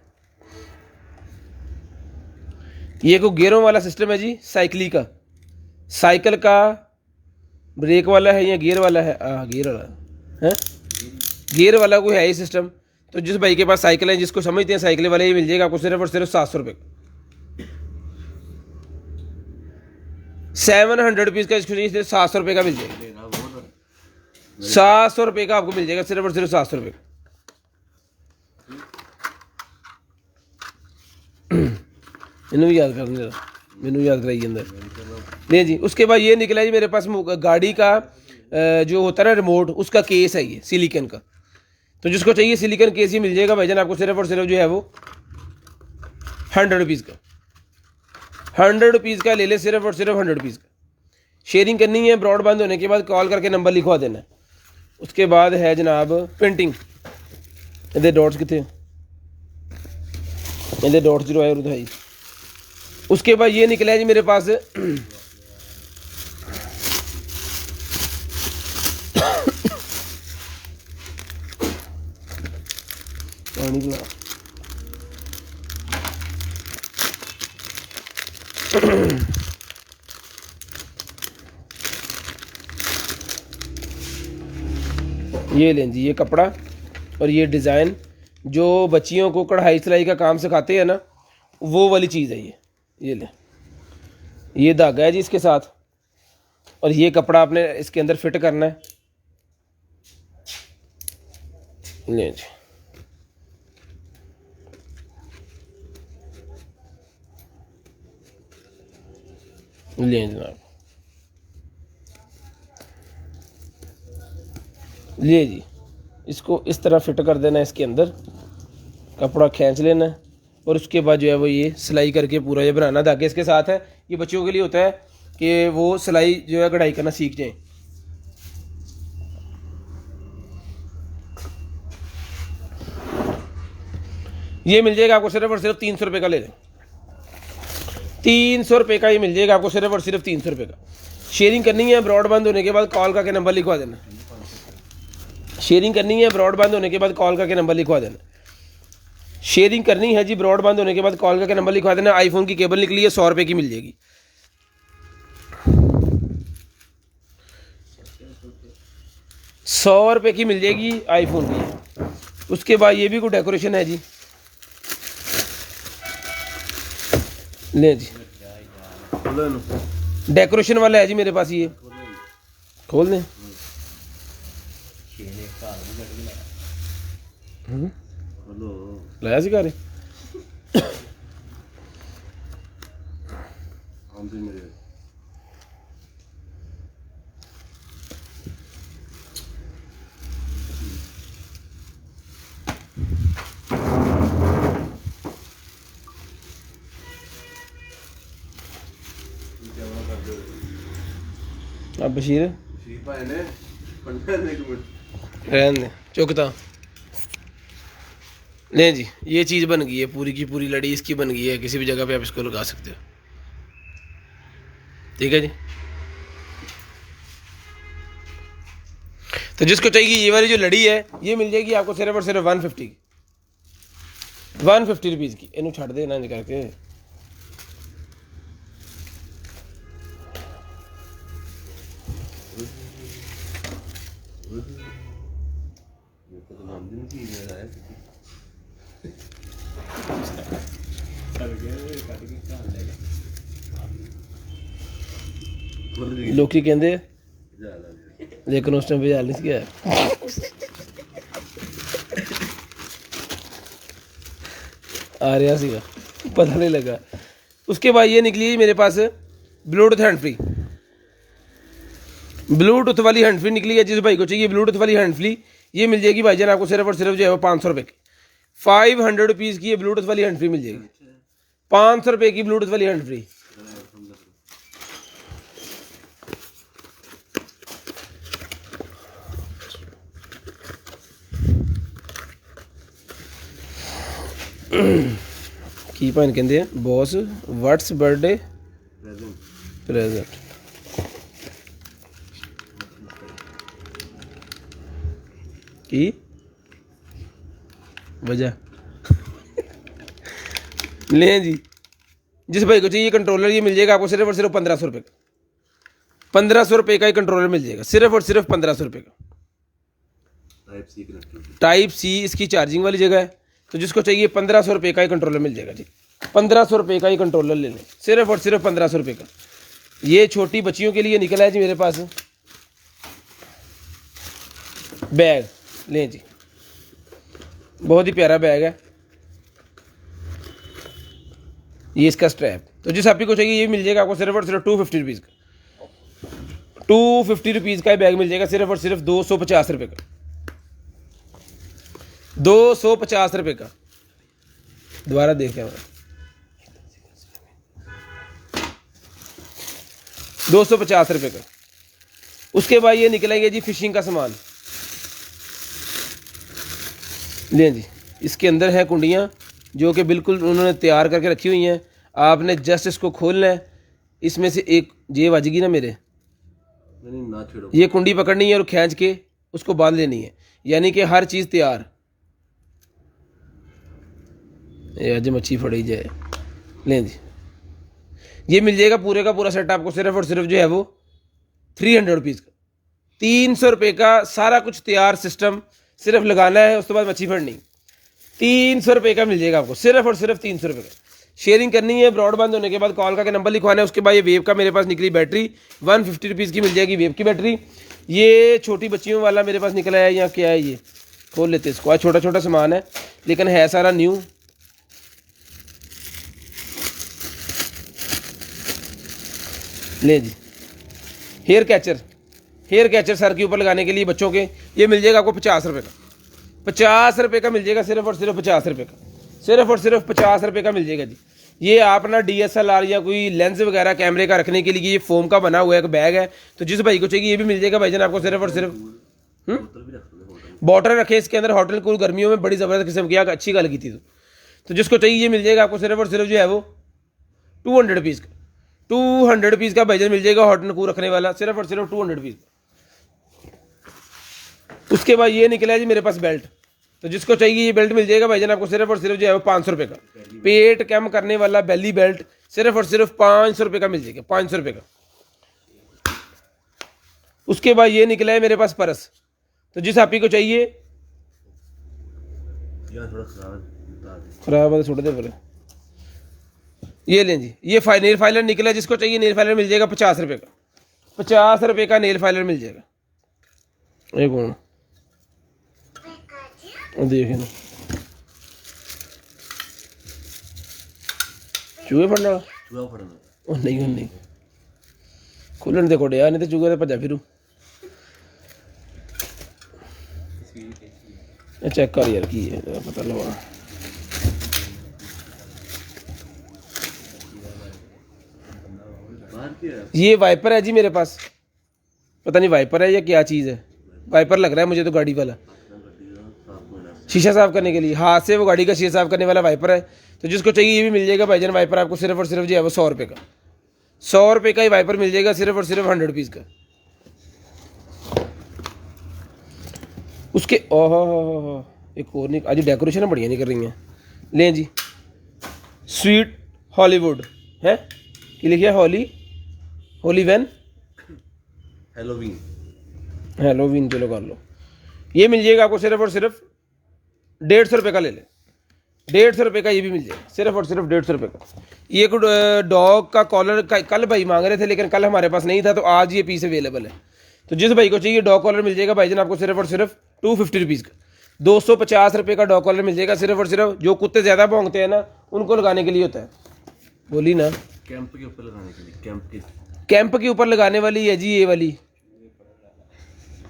ये कोई गियरों वाला सिस्टम है जी, साइकिल का, साइकिल का ब्रेक वाला है या गियर वाला है, गियर वाला है, गियर वाला कोई है ये सिस्टम। तो जिस भाई के पास साइकिल है, जिसको समझते हैं साइकिल वाले, ये मिल जाएगा आपको सिर्फ और सिर्फ 700 रुपये का, 700 रुपीज़ का। इसको चाहिए 700 रुपये का मिल जाएगा, 700 रुपये का आपको मिल जाएगा, सिर्फ और सिर्फ 700 रुपये का। मैनू भी याद करने जरा, मैनू याद कराई अंदर नहीं जी। उसके बाद ये निकला जी मेरे पास गाड़ी का जो होता है ना रिमोट, उसका केस है ये सिलिकन का। तो जिसको चाहिए सिलिकन केस ही मिल जाएगा भाईजान आपको सिर्फ और सिर्फ जो है वो 100 रुपीज़ का, 100 रुपीज़ का ले ले, सिर्फ और सिर्फ 100 रुपीज़ का। शेयरिंग करनी है, ब्रॉडबैंड होने के बाद कॉल करके नंबर लिखवा देना है। उसके बाद है जनाब पेंटिंग, इधर डॉट्स कितने, इधर डॉट्स जो है उधर। उसके बाद ये निकला है जी मेरे पास पानी पिला ये लें जी, ये कपड़ा और ये डिज़ाइन जो बच्चियों को कढ़ाई सिलाई का काम सिखाते हैं ना, वो वाली चीज़ है ये लें। ये धागा है जी इसके साथ, और ये कपड़ा आपने इसके अंदर फिट करना है। लें जी, लें जनाब, ले जी, इसको इस तरह फिट कर देना है, इसके अंदर कपड़ा खींच लेना है, और उसके बाद जो है वो ये सिलाई करके पूरा ये बनाना। धागे इसके साथ है, ये बच्चों के लिए होता है कि वो सिलाई जो है कढ़ाई करना सीख जाएं। ये मिल जाएगा आपको सिर्फ और सिर्फ 300 रुपये का। ले लें 300 रुपये का ये मिल जाएगा आपको सिर्फ और सिर्फ 300 रुपये का। शेयरिंग करनी है ब्रॉड बंद होने के बाद कॉल करके नंबर लिखवा देना। शेयरिंग करनी है ब्रॉड बंद होने के बाद कॉल करके नंबर लिखवा देना। शेयरिंग करनी है जी, ब्रॉड बंद होने के बाद कॉल करके नंबर लिखवा देना। आईफोन की केबल निकली है 100 रुपये की मिल जाएगी। 100 रुपये की मिल जाएगी आईफोन की। उसके बाद ये भी कोई डेकोरेशन है जी, ले जी डेकोरेशन वाला है जी मेरे पास। ये खोल दें। लाया सिखा रहे अब बशीर रहन दें चुकता। नहीं जी, ये चीज़ बन गई है पूरी की पूरी, लड़ी इसकी बन गई है। किसी भी जगह पे आप इसको लगा सकते हो। ठीक है जी। तो जिसको चाहिए ये वाली जो लड़ी है ये मिल जाएगी आपको सिर्फ और सिर्फ 150 रुपीज़ की। इन्हों छड़ देना करके। लोकी कहते लेकिन उस टाइम पे नहीं किया आ रहा सीगा, पता नहीं लगा। उसके बाद ये निकली मेरे पास ब्लूटूथ हैंड फ्री। ब्लूटूथ वाली हैंड फ्री निकली है। जिस भाई को चाहिए ब्लूटूथ वाली हैंड फ्री ये मिल जाएगी भाईजान आपको सिर्फ और सिर्फ जो है वो 500 रुपये की। 500 रुपीज़ की ये ब्लूटूथ वाली हैंड फ्री मिल जाएगी। 500 रुपये की ब्लूटूथ वाली हैंड फ्री। की भैन कहते हैं बॉस व्हाट्स बर्थडे प्रेजेंट। की वजह लें जी। जिस भाई को चाहिए कंट्रोलर ये मिल जाएगा आपको सिर्फ और सिर्फ 1500 रुपये का। 1500 रुपये का ही कंट्रोलर मिल जाएगा सिर्फ और सिर्फ 1500 रुपये का। टाइप सी इसकी चार्जिंग वाली जगह है। तो जिसको चाहिए 1500 रुपये का ही कंट्रोलर मिल जाएगा जी। 1500 रुपये का ही कंट्रोलर ले लें सिर्फ और सिर्फ 1500 रुपये का। ये छोटी बच्चियों के लिए निकला है जी मेरे पास बैग। लें जी, बहुत ही प्यारा बैग है ये इसका स्ट्रैप। तो जिस आप ही को चाहिए ये मिल जाएगा आपको सिर्फ और सिर्फ 250 रुपीज़ का। 250 रुपीज़ का बैग मिल जाएगा सिर्फ और सिर्फ 250 रुपये का। 250 रुपये का। दोबारा देखें 250 रुपये का। उसके बाद ये निकलेंगे जी फिशिंग का सामान। लें जी, इसके अंदर है कुंडियाँ जो कि बिल्कुल उन्होंने तैयार करके रखी हुई हैं। आपने जस्ट इसको खोलना है। इसमें से एक जेब बजेगी ना मेरे, ना छेड़ो। ये कुंडी पकड़नी है और खींच के उसको बांध लेनी है, यानी कि हर चीज़ तैयार। ये आज मच्छी फड़ी जाए। लें जी, ये मिल जाएगा पूरे का पूरा सेट आपको सिर्फ और सिर्फ जो है वो 300 रुपीज़ का। 300 रुपये का सारा कुछ तैयार सिस्टम, सिर्फ लगाना है उसके बाद मच्छी फड़नी। 300 रुपये का मिल जाएगा आपको सिर्फ और सिर्फ 300 रुपये का। शेयरिंग करनी है ब्रॉड बंद होने के बाद कॉल करके नंबर लिखवाना है। उसके बाद ये वेव का मेरे पास निकली बैटरी 150 रुपीज़ की मिल जाएगी वेव की बैटरी। ये छोटी बच्चियों वाला मेरे पास निकला है। यहाँ क्या है ये खोल लेते इसको। आज छोटा छोटा सामान है लेकिन है सारा न्यू। ले जी, हेयर कैचर सर के ऊपर लगाने के लिए बच्चों के ये मिल जाएगा आपको 50 रुपये का। 50 रुपये का मिल जाएगा सिर्फ और सिर्फ 50 रुपये का। सिर्फ और सिर्फ 50 रुपये का मिल जाएगा जी। ये आप ना DSLR या कोई लेंस वगैरह कैमरे का रखने के लिए ये फोम का बना हुआ एक बैग है। तो जिस भाई को चाहिए ये भी मिल जाएगा भाईजान आपको सिर्फ और सिर्फ। बॉटल रखे इसके अंदर, होटल कूल, गर्मियों में बड़ी ज़बरदस्त किस्म की, अच्छी गल की थी। तो जिसको चाहिए ये मिल जाएगा आपको सिर्फ और सिर्फ जो है वो 200 पीस का, 200 पीस का भाईजान मिल जाएगा हॉट एंड कूल रखने वाला, सिर्फ और सिर्फ 200 पीस। उसके बाद ये निकला है जी मेरे पास बेल्ट। तो जिसको चाहिए ये बेल्ट मिल जाएगा भाईजान आपको सिर्फ और सिर्फ जो है वो 500 रुपये का, पेट कम करने वाला बेली बेल्ट, सिर्फ और सिर्फ 500 रुपये का मिल जाएगा, 500 रुपये का। उसके बाद ये निकला है मेरे पास पर्स। तो जिस आप ही को चाहिए, खराब है तो छोड़ दे फिर। ये लें जी, ये नेल फाइलर निकला है। जिसको चाहिए नेल फाइलर मिल जाएगा 50 रुपये का, 50 रुपये का नेल फाइलर मिल जाएगा। एक कौन देखे ना चूहे फड़ने वाला नहीं खुलन दे कोड़े यार, नहीं तो चूहे तो भजा फिरू। चेक कर यार की है पता लगा। ये वाइपर है जी मेरे पास, पता नहीं वाइपर है या क्या चीज़ है, वाइपर लग रहा है मुझे तो गाड़ी वाला, शीशा साफ करने के लिए, हाथ से वो गाड़ी का शीशा साफ करने वाला वाइपर है। तो जिसको चाहिए ये भी मिल जाएगा भाईजान वाइपर आपको सिर्फ और सिर्फ जो है वो 100 रुपये का, 100 रुपये का ही वाइपर मिल जाएगा सिर्फ और सिर्फ 100 पीस का। उसके ओह एक और नहीं, आज डेकोरेशन बढ़िया नहीं कर रही हैं। लें जी, स्वीट हॉलीवुड है कि लिखिए होली वैन हेलोवीन चलो कर लो। ये मिल जाएगा आपको सिर्फ और सिर्फ 150 रुपये का, ले लें 150 रुपये का, ये भी मिल जाएगा सिर्फ और सिर्फ 150 रुपये का। ये डॉग का कॉलर कल भाई मांग रहे थे लेकिन कल हमारे पास नहीं था, तो आज ये पीस अवेलेबल है। तो जिस भाई को चाहिए डॉग कॉलर मिल जाएगा भाईजान आपको सिर्फ और सिर्फ 250 रुपीज़ का, 250 रुपये का डॉग कॉलर मिल जाएगा सिर्फ और सिर्फ। जो कुत्ते ज़्यादा भौंकते हैं ना उनको लगाने के लिए होता है, बोली ना कैंप के ऊपर लगाने के लिए, कैंप के ऊपर लगाने वाली है जी ये वाली,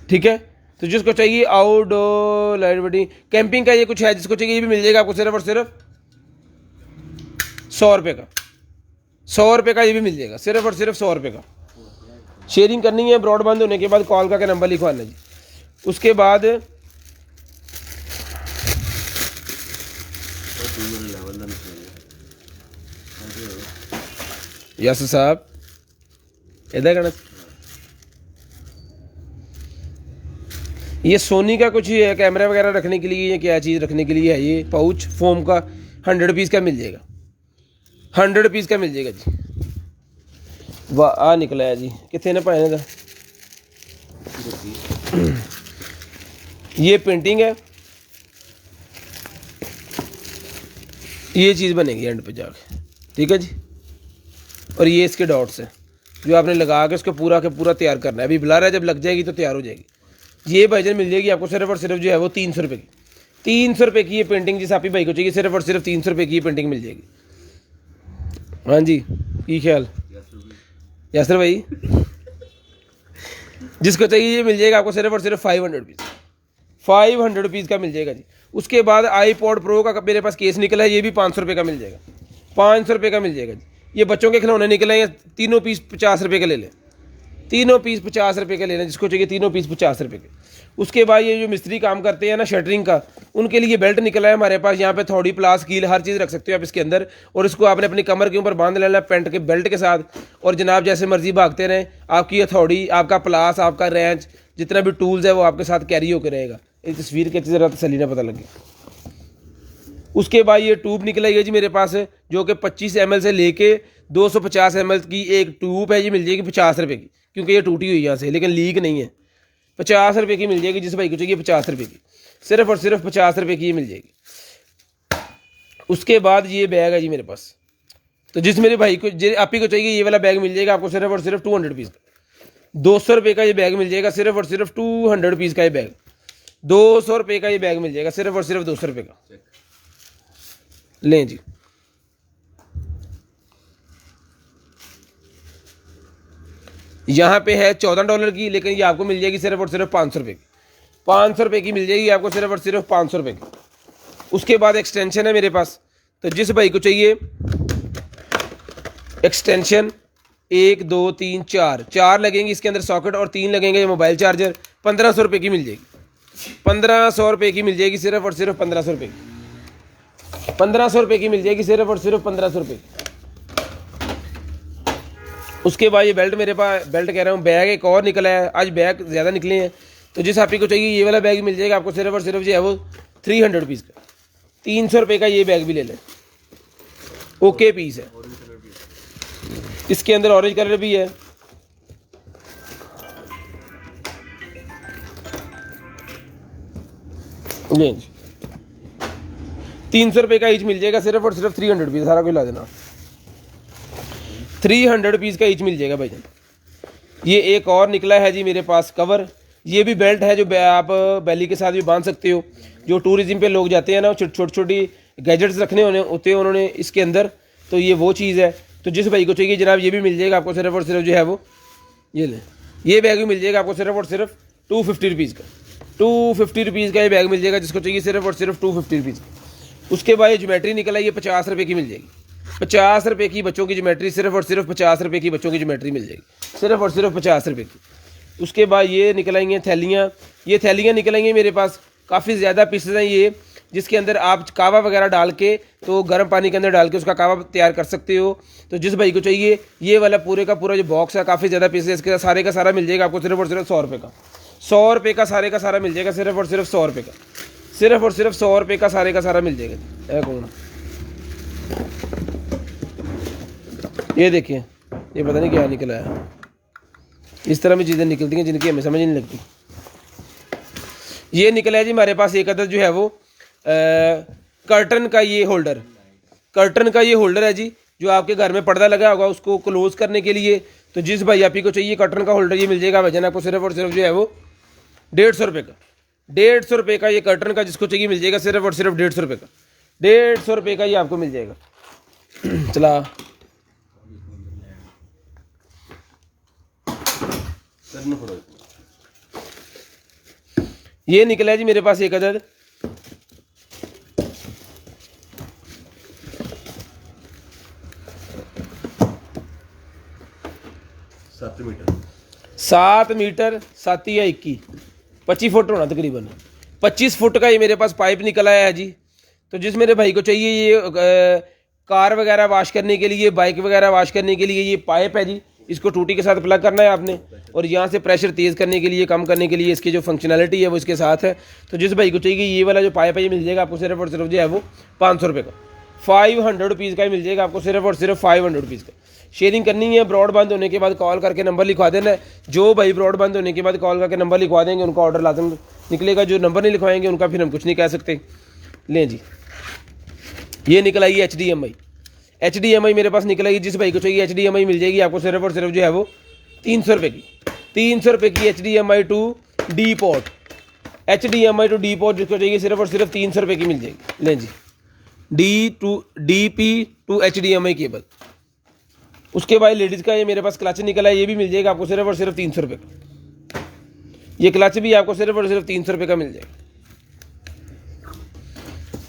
ठीक है। तो जिसको चाहिए आउटडोर लाइट बड़ी कैंपिंग का ये कुछ है, जिसको चाहिए ये भी मिल जाएगा आपको सिर्फ और सिर्फ 100 रुपये का, 100 रुपये का ये भी मिल जाएगा सिर्फ और सिर्फ 100 रुपये का। शेयरिंग करनी है ब्रॉडबैंड होने के बाद कॉल का नंबर लिखवाना जी। उसके बाद यस साहब इधर करना, ये सोनी का कुछ है कैमरा वगैरह रखने के लिए, ये क्या चीज़ रखने के लिए है, ये पाउच फोम का 100 पीस का मिल जाएगा, 100 पीस का मिल जाएगा जी। वाह आ निकला है जी, कितने ने पाने का। ये पेंटिंग है, ये चीज़ बनेगी एंड पे जाके, ठीक है जी। और ये इसके डॉट्स हैं जो आपने लगा के उसको पूरा के पूरा तैयार करना है। अभी बुला रहा है, जब लग जाएगी तो तैयार हो जाएगी। ये भाईजान मिल जाएगी आपको सिर्फ और सिर्फ जो है वो 300 रुपये की, 300 रुपये की ये पेंटिंग जिस आप ही भाई को चाहिए सिर्फ और सिर्फ 300 रुपये की ये पेंटिंग मिल जाएगी। हाँ जी की ख्याल यासर भाई, जिसको चाहिए ये मिल जाएगा आपको सिर्फ और सिर्फ 500 पीस, 500 पीस का मिल जाएगा जी। उसके बाद iPod Pro का मेरे पास केस निकला है, ये भी 500 रुपये का मिल जाएगा, 500 रुपये का मिल जाएगा जी। ये बच्चों के खिलौने निकले हैं, तीनों पीस 50 रुपये के ले लें, तीनों पीस 50 रुपये के ले लें, जिसको चाहिए तीनों पीस 50 रुपये के। उसके बाद ये जो मिस्त्री काम करते हैं ना शटरिंग का, उनके लिए बेल्ट निकला है हमारे पास। यहाँ पे थोड़ी प्लास कील हर चीज़ रख सकते हो आप इसके अंदर, और इसको आपने अपनी कमर के ऊपर बांध लेना पेंट के बेल्ट के साथ, और जनाब जैसे मर्जी भागते रहें। आपकी हथौड़ी, आपका प्लास, आपका रेंच, जितना भी टूल्स है वो आपके साथ कैरी होकर रहेगा। इस तस्वीर के ज़रा तसल्ली ना पता लगे। उसके बाद ये ट्यूब निकला है जी मेरे पास, जो कि 25 ml से लेके 250 ml की एक ट्यूब है, ये मिल जाएगी 50 रुपये की, क्योंकि ये टूटी हुई है यहाँ से लेकिन लीक नहीं है। 50 रुपये की मिल जाएगी, जिस भाई को चाहिए 50 रुपये की, सिर्फ और सिर्फ 50 रुपये की ये मिल जाएगी। उसके बाद ये बैग है जी मेरे पास, तो जिस मेरे भाई को आप ही को चाहिए ये वाला बैग मिल जाएगा आपको सिर्फ और सिर्फ 200 पीस का, 200 रुपये का ये बैग मिल जाएगा सिर्फ और सिर्फ 200 पीस का ये बैग, 200 रुपये का ये बैग मिल जाएगा सिर्फ और सिर्फ 200 रुपये का। लें जी, यहाँ पे है $14 की, लेकिन ये आपको मिल जाएगी सिर्फ और सिर्फ 500 रुपये की, 500 रुपये की मिल जाएगी आपको सिर्फ और सिर्फ 500 रुपये की। उसके बाद एक्सटेंशन है मेरे पास, तो जिस भाई को चाहिए एक्सटेंशन 1 2 3 4 लगेंगे इसके अंदर सॉकेट, और 3 लगेंगे मोबाइल चार्जर। 1500 रुपये की मिल जाएगी, 1500 रुपये की मिल जाएगी, सिर्फ और सिर्फ 1500 रुपये की, 1500 रुपये की मिल जाएगी, सिर्फ और सिर्फ 1500 रुपये की। उसके बाद ये बेल्ट मेरे पास, बेल्ट कह रहा हूँ, बैग एक और निकला है। आज बैग ज़्यादा निकले हैं, तो जिस आप ही को चाहिए ये वाला बैग मिल जाएगा आपको सिर्फ और सिर्फ जो है वो 300 रुपीज़ का। 300 रुपये का ये बैग भी ले लें, ओके पीस है। इसके अंदर ऑरेंज कलर भी है। जी 300 रुपये का ईच मिल जाएगा, सिर्फ और सिर्फ 300 रुपीज़, सारा कुछ ला देना। 300 रुपीज़ का ईच मिल जाएगा भाईजान। ये एक और निकला है जी मेरे पास कवर। ये भी बेल्ट है जो आप बैली के साथ भी बांध सकते हो। जो टूरिज्म पे लोग जाते हैं ना, छोटी छोटी गैजेट्स रखने होते हैं उन्होंने इसके अंदर, तो ये वो चीज़ है। तो जिस भाई को चाहिए जनाब ये भी मिल जाएगा आपको सिर्फ और सिर्फ जो है वो ये ले, ये बैग भी मिल जाएगा आपको सिर्फ और सिर्फ 250 रुपीज़ का। 250 रुपीज़ का ये बैग मिल जाएगा जिसको चाहिए, सिर्फ और सिर्फ 250 रुपीज़ का। उसके बाद ये ज्योमेट्री निकला, ये 50 रुपये की मिल जाएगी। 50 रुपये की बच्चों की ज्योमेट्री, सिर्फ और सिर्फ 50 रुपये की बच्चों की ज्योमेट्री मिल जाएगी, सिर्फ और सिर्फ 50 रुपये की। उसके बाद ये निकलाएंगे थैलियाँ, ये थैलियाँ निकलेंगी मेरे पास काफ़ी ज़्यादा पीसेज हैं ये, जिसके अंदर आप कावा वगैरह डाल के, तो गर्म पानी के अंदर डाल के उसका कावा तैयार कर सकते हो। तो जिस भाई को चाहिए ये वाला पूरे का पूरा जो बॉक्स है, काफ़ी ज़्यादा पीसेज, इसके सारे का सारा मिल जाएगा आपको सिर्फ और सिर्फ 100 रुपये का। 100 रुपये का सारे का सारा मिल जाएगा, सिर्फ और सिर्फ 100 रुपये का, सिर्फ और सिर्फ 100 रुपये का सारे का सारा मिल जाएगा। कौन ये देखिए, ये पता नहीं क्या निकला है। इस तरह में चीज़ें निकलती हैं जिनकी हमें समझ नहीं लगती। ये निकला है जी हमारे पास एक अदद जो है वो कर्टन का ये होल्डर, कर्टन का ये होल्डर है जी, जो आपके घर में पर्दा लगा होगा उसको क्लोज करने के लिए। तो जिस भाई आप ही को चाहिए कर्टन का होल्डर ये मिल जाएगा भाईजान आपको सिर्फ और सिर्फ जो है वो 150 रुपये का। 150 रुपये का ये कर्टन का जिसको चाहिए मिल जाएगा, सिर्फ और सिर्फ 150 रुपये का। 150 रुपये का ये आपको मिल जाएगा। चला ये निकला है जी मेरे पास एक अदद 7 मीटर 7 या 21 25 फुट होना तकरीबन। 25 फुट का ये मेरे पास पाइप निकल आया है जी। तो जिस मेरे भाई को चाहिए ये कार वगैरह वाश करने के लिए, बाइक वगैरह वाश करने के लिए ये पाइप है जी, इसको टूटी के साथ प्लग करना है आपने, और यहाँ से प्रेशर तेज़ करने के लिए, कम करने के लिए इसकी जो फंक्शनैलिटी है वो इसके साथ है। तो जिस भाई को चाहिए ये वाला जो पाइप है ये मिल जाएगा आपको सिर्फ और सिर्फ जो है वो 500 रुपये का। 500 रुपीज़ का मिल जाएगा आपको सिर्फ और सिर्फ 500 रुपीज़ का। शेयरिंग करनी है, ब्रॉड बंद होने के बाद कॉल करके नंबर लिखवा देना है। जो भाई ब्रॉड बंद होने के बाद कॉल करके नंबर लिखवा देंगे उनका ऑर्डर लाजम निकलेगा। जो नंबर नहीं लिखवाएंगे उनका फिर हम कुछ नहीं कह सकते। लें जी, ये निकल आई HDMI मेरे पास निकल आई। जिस भाई को चाहिए HDMI मिल जाएगी आपको सिर्फ और सिर्फ जो है वो 300 रुपये की। 300 रुपये की HDMI to D port, HDMI to D port जिसको चाहिए सिर्फ और सिर्फ 300 रुपये की मिल जाएगी। लें जी, DP टू HDMI केबल। उसके बाद लेडीज़ का ये मेरे पास क्लच निकला है, ये भी मिल जाएगा आपको सिर्फ और सिर्फ 300 रुपये का। ये क्लच भी आपको सिर्फ और सिर्फ 300 रुपये का मिल जाएगा।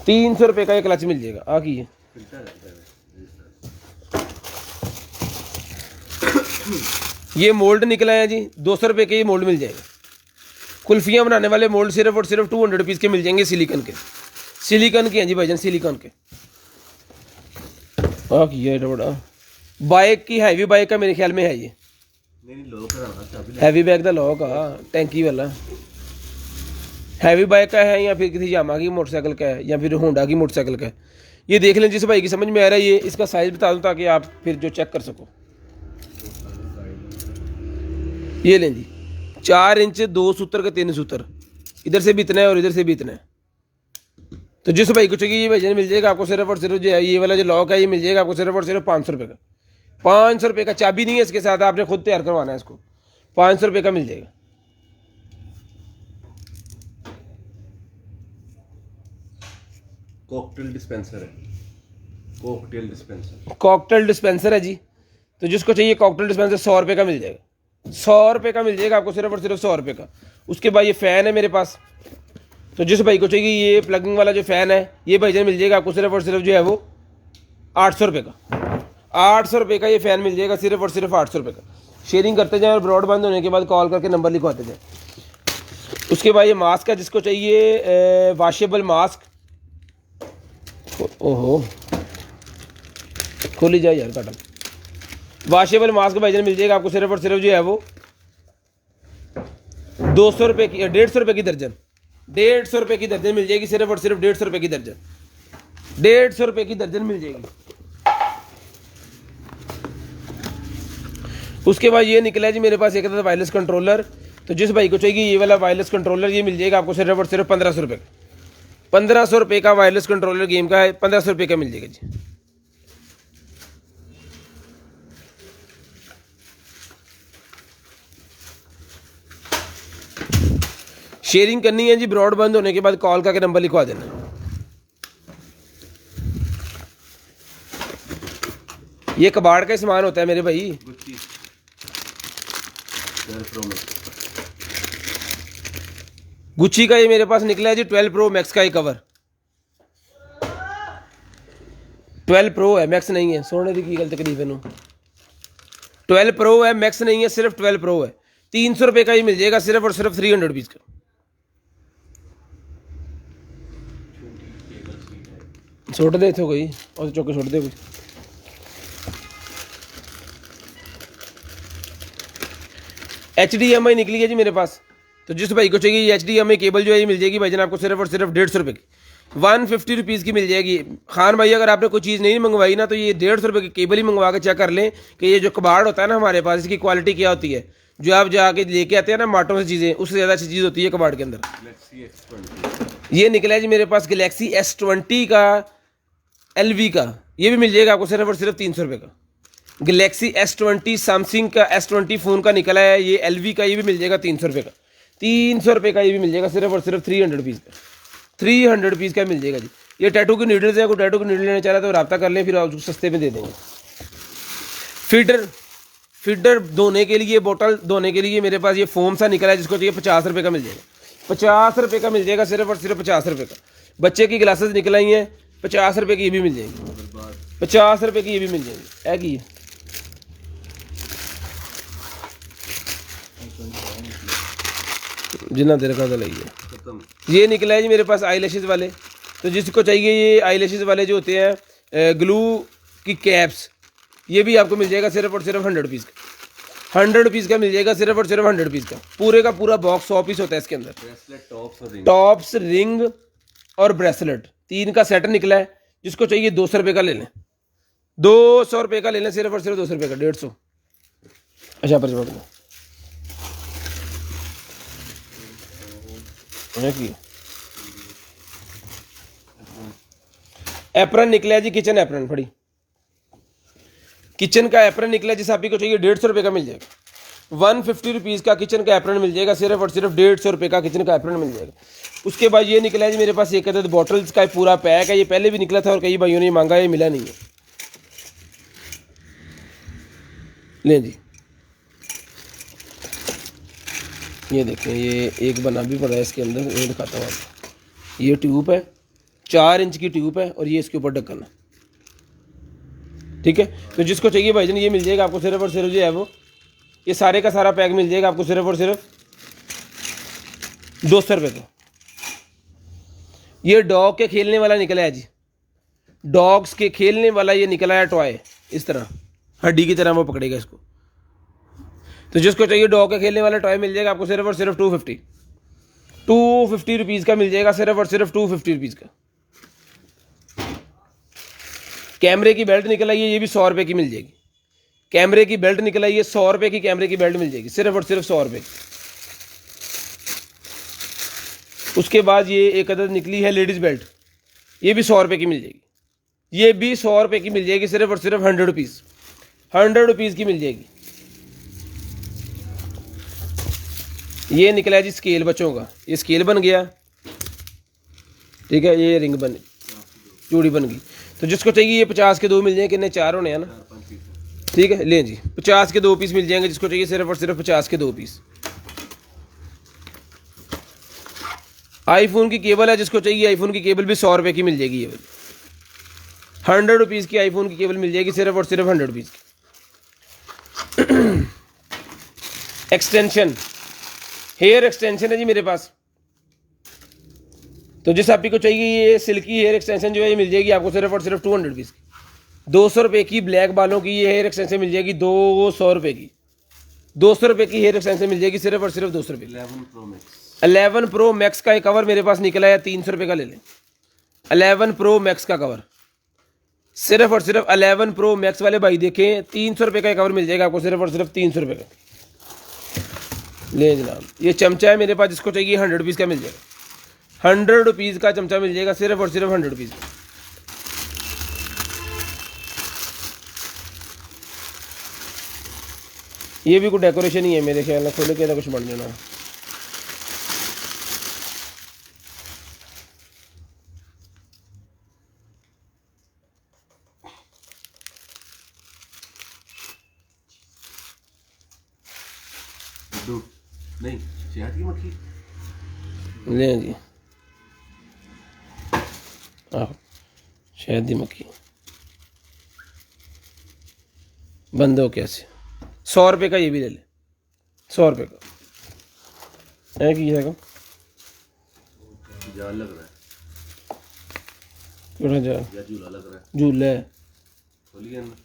300 रुपये का ये क्लच मिल जाएगा। आ की है ये मोल्ड निकला है जी, 200 रुपये के ये मोल्ड मिल जाएगा। कुल्फियाँ बनाने वाले मोल्ड सिर्फ और सिर्फ 200 रुपीज़ के मिल जाएंगे, सिलिकॉन के। सिलिकॉन के हैं जी भाईजान, सिलिकॉन के। आ की है बड़ा बाइक की, हैवी बाइक का मेरे ख्याल में है ये। हैवी बाइक का लॉक आ टैंकी वाला हैवी बाइक का है, या फिर किसी यामा की मोटरसाइकिल का है, या फिर होंडा की मोटरसाइकिल का है। ये देख लें जिस भाई की समझ में आ रहा है। ये इसका साइज़ बता दूं ताकि आप फिर जो चेक कर सको। ये लें जी, 4 इंच 2 सूत्र का 3 सूत्र, इधर से भी इतना है और इधर से भी इतना है। तो जिस भाई को चाहिए ये भाईजान मिल जाएगा आपको सिर्फ और सिर्फ जो है ये वाला जो लॉक है ये मिल जाएगा आपको सिर्फ और सिर्फ 500 रुपये का। 500 रुपये का। चाबी नहीं है इसके साथ, आपने खुद तैयार करवाना है इसको। 500 रुपये का मिल जाएगा। कॉकटेल डिस्पेंसर है, कॉकटेल डिस्पेंसर है जी। तो जिसको चाहिए कॉकटेल डिस्पेंसर 100 रुपये का मिल जाएगा। 100 रुपये का मिल जाएगा आपको सिर्फ और सिर्फ 100 रुपये का। उसके बाद ये फ़ैन है मेरे पास। तो जिस भाई को चाहिए ये प्लगिंग वाला जो फ़ैन है ये भाईजान मिल जाएगा आपको सिर्फ और सिर्फ जो है वो 800 रुपये का। ₹800 का ये फ़ैन मिल जाएगा सिर्फ और सिर्फ ₹800 का। शेयरिंग करते जाएँ और ब्रॉडबैंड होने के बाद कॉल करके नंबर लिखवाते जाएँ। उसके बाद ये मास्क है, जिसको चाहिए वॉशेबल मास्क। ओहो खोली जाए यार काटन। वॉशेबल मास्क भाईजान मिल जाएगा आपको सिर्फ और सिर्फ जो है वो ₹200 की, ₹150 की दर्जन। ₹150 की दर्जन मिल जाएगी सिर्फ और सिर्फ ₹150 की दर्जन। ₹150 की दर्जन मिल जाएगी। उसके बाद ये निकला है जी मेरे पास एक था वायरलेस कंट्रोलर। तो जिस भाई को चाहिए ये वाला वायरलेस कंट्रोलर, ये मिल जाएगा आपको सिर्फ और सिर्फ ₹1500 का। ₹1500 का वायरलेस कंट्रोलर गेम का है, ₹1500 का मिल जाएगा जी। शेयरिंग करनी है जी, ब्रॉडबैंड होने के बाद कॉल करके नंबर लिखवा देना। ये कबाड़ का ही सामान होता है मेरे भाई। Gucci 12 Pro Max। गुच्ची का ये मेरे पास निकला है जी 12 Pro Max का ये कवर। 12 Pro है, मैक्स नहीं है। सोने की गल तकलीफ है नो। 12 Pro है, मैक्स नहीं है, सिर्फ 12 Pro है। ₹300 का ये मिल जाएगा सिर्फ और सिर्फ ₹300 का। छोड़ दे थे कोई और चौके छोड़ दे कोई। HDMI निकली है जी मेरे पास। तो जिस भाई को चाहिए ये HDMI केबल जो है ये मिल जाएगी भाईजान आपको सिर्फ और सिर्फ ₹150 की। ₹150 की मिल जाएगी। खान भाई अगर आपने कोई चीज़ नहीं मंगवाई ना तो ये ₹150 की केबल ही मंगवा के चेक कर लें कि ये जो कबाड़ होता है ना हमारे पास, इसकी क्वालिटी क्या होती है। जो आप जाके लेके आते हैं ना मार्टों से चीज़ें, उससे ज़्यादा अच्छी चीज़ होती है कबाड़ के अंदर। Galaxy S20। ये निकला है जी मेरे पास गैलेक्सी S20 का LV का। ये भी मिल जाएगा आपको सिर्फ और सिर्फ ₹300 का। गैलेक्सी S20 सैमसंग का S20 फ़ोन का निकला है, ये LV का, ये भी मिल जाएगा ₹300 का। ₹300 का ये भी मिल जाएगा सिर्फ और सिर्फ ₹300 का। ₹300 का मिल जाएगा जी। ये टैटू की नीडल्स है, कोई टैटू की नीडल लेना चाह रहा है तो रब्ता कर लें, फिर आप सस्ते में दे देंगे। फीडर धोने के लिए, बोतल धोने के लिए मेरे पास ये फोम सा निकला है, जिसको चाहिए ₹50 का मिल जाएगा। ₹50 का मिल जाएगा सिर्फ और सिर्फ ₹50 का। बच्चे की ग्लासेस निकल आई हैं, ₹50 की ये भी मिल जाएगी। ₹50 की ये भी मिल जाएगी। है कि जितना देर का लगी है। खत्म। ये निकला है जी मेरे पास आईलैशेस वाले। तो जिसको चाहिए ये आईलैशेस वाले जो होते हैं ग्लू की कैप्स, ये भी आपको मिल जाएगा सिर्फ और सिर्फ ₹100 का। ₹100 का मिल जाएगा सिर्फ और सिर्फ ₹100 का। पूरे का पूरा बॉक्स 100 पीस होता है इसके अंदर। ब्रेसलेट, टॉप्स और रिंग। टॉप्स, रिंग और ब्रेसलेट 3 का सेट निकला है। जिसको चाहिए ₹200 का ले लें, ₹200 का ले लें सिर्फ और सिर्फ ₹200 का। 150 अच्छा पर जोड़ एप्रन निकला है जी, किचन एप्रन। फड़ी किचन का एप्रन निकला है, जिस आप ही को चाहिए ₹150 का मिल जाएगा। ₹150 का किचन का एप्रन मिल जाएगा सिर्फ और सिर्फ ₹150 का किचन का एप्रन मिल जाएगा। उसके बाद ये निकला है जी मेरे पास एक अदद बॉटल्स का पूरा पैक है। ये पहले भी निकला था और कई भाइयों ने मांगा, ये मिला नहीं है। लें जी, ये देखें, ये एक बना भी पड़ा है इसके अंदर, ये दिखाता हूँ आपको। ये ट्यूब है, 4 इंच की ट्यूब है और ये इसके ऊपर ढक्कन है। ठीक है, तो जिसको चाहिए भाईजान ये मिल जाएगा आपको सिर्फ और सिर्फ जो है वो ये सारे का सारा पैक मिल जाएगा आपको सिर्फ और सिर्फ ₹200 का। ये डॉग के खेलने वाला निकला है जी, डॉग्स के खेलने वाला ये निकला है टॉय। इस तरह हड्डी की तरह वो पकड़ेगा इसको। तो जिसको चाहिए डॉग का खेलने वाला टॉय मिल जाएगा आपको सिर्फ और सिर्फ ₹250 का मिल जाएगा सिर्फ और सिर्फ ₹250 का। कैमरे की बेल्ट निकल आई है, ये भी ₹100 की मिल जाएगी। कैमरे की बेल्ट निकल आई है, ₹100 की कैमरे की बेल्ट मिल जाएगी सिर्फ और सिर्फ ₹100 की। उसके बाद ये एक अदद निकली है लेडीज़ बेल्ट, ये भी ₹100 की मिल जाएगी। ये भी ₹100 की मिल जाएगी सिर्फ और सिर्फ ₹100 की मिल जाएगी। ये निकला है जी स्केल बच्चों का, ये स्केल बन गया। ठीक है, ये रिंग बन, चूड़ी बन गई। तो जिसको चाहिए ये 50 के 2 मिल जाएंगे। कितने 4 होने हैं ना। ठीक है, लें जी, 50 के 2 पीस मिल जाएंगे जिसको चाहिए सिर्फ और सिर्फ 50 के 2 पीस। आईफोन की केबल है, जिसको चाहिए आईफोन की केबल भी ₹100 की मिल जाएगी। ये ₹100 की आईफोन की केबल मिल जाएगी सिर्फ और सिर्फ ₹100 की। एक्सटेंशन, हेयर एक्सटेंशन है जी मेरे पास। तो जिस आप को चाहिए ये सिल्की हेयर एक्सटेंशन जो है ये मिल जाएगी आपको सिर्फ और सिर्फ ₹200 की। ₹200 की ब्लैक बालों की ये हेयर एक्सटेंशन मिल जाएगी ₹200 की। ₹200 की हेयर एक्सटेंशन मिल जाएगी सिर्फ और सिर्फ ₹200 की। 11 Pro Max का एक कवर मेरे पास निकला है, ₹300 का ले लें। 11 Pro Max का कवर सिर्फ और सिर्फ 11 Pro Max वाले भाई देखें, ₹300 का कवर मिल जाएगा आपको सिर्फ और सिर्फ ₹300 का। ले जनाब, ये चमचा है मेरे पास, जिसको चाहिए ₹100 का मिल जाएगा। ₹100 का चमचा मिल जाएगा सिर्फ और सिर्फ ₹100 का। ये भी कोई डेकोरेशन ही है मेरे ख्याल में, खोले के कुछ बन जाना। नहीं, शहद की मक्खी ले जी, आहो शहद दी मक्खी बंद हो कैसे। ₹100 का ये भी ले ले, ₹100 का है कि है जाल लग रहा है थोड़ा जा या झूला लग रहा है। झूला है। खोलिए ना।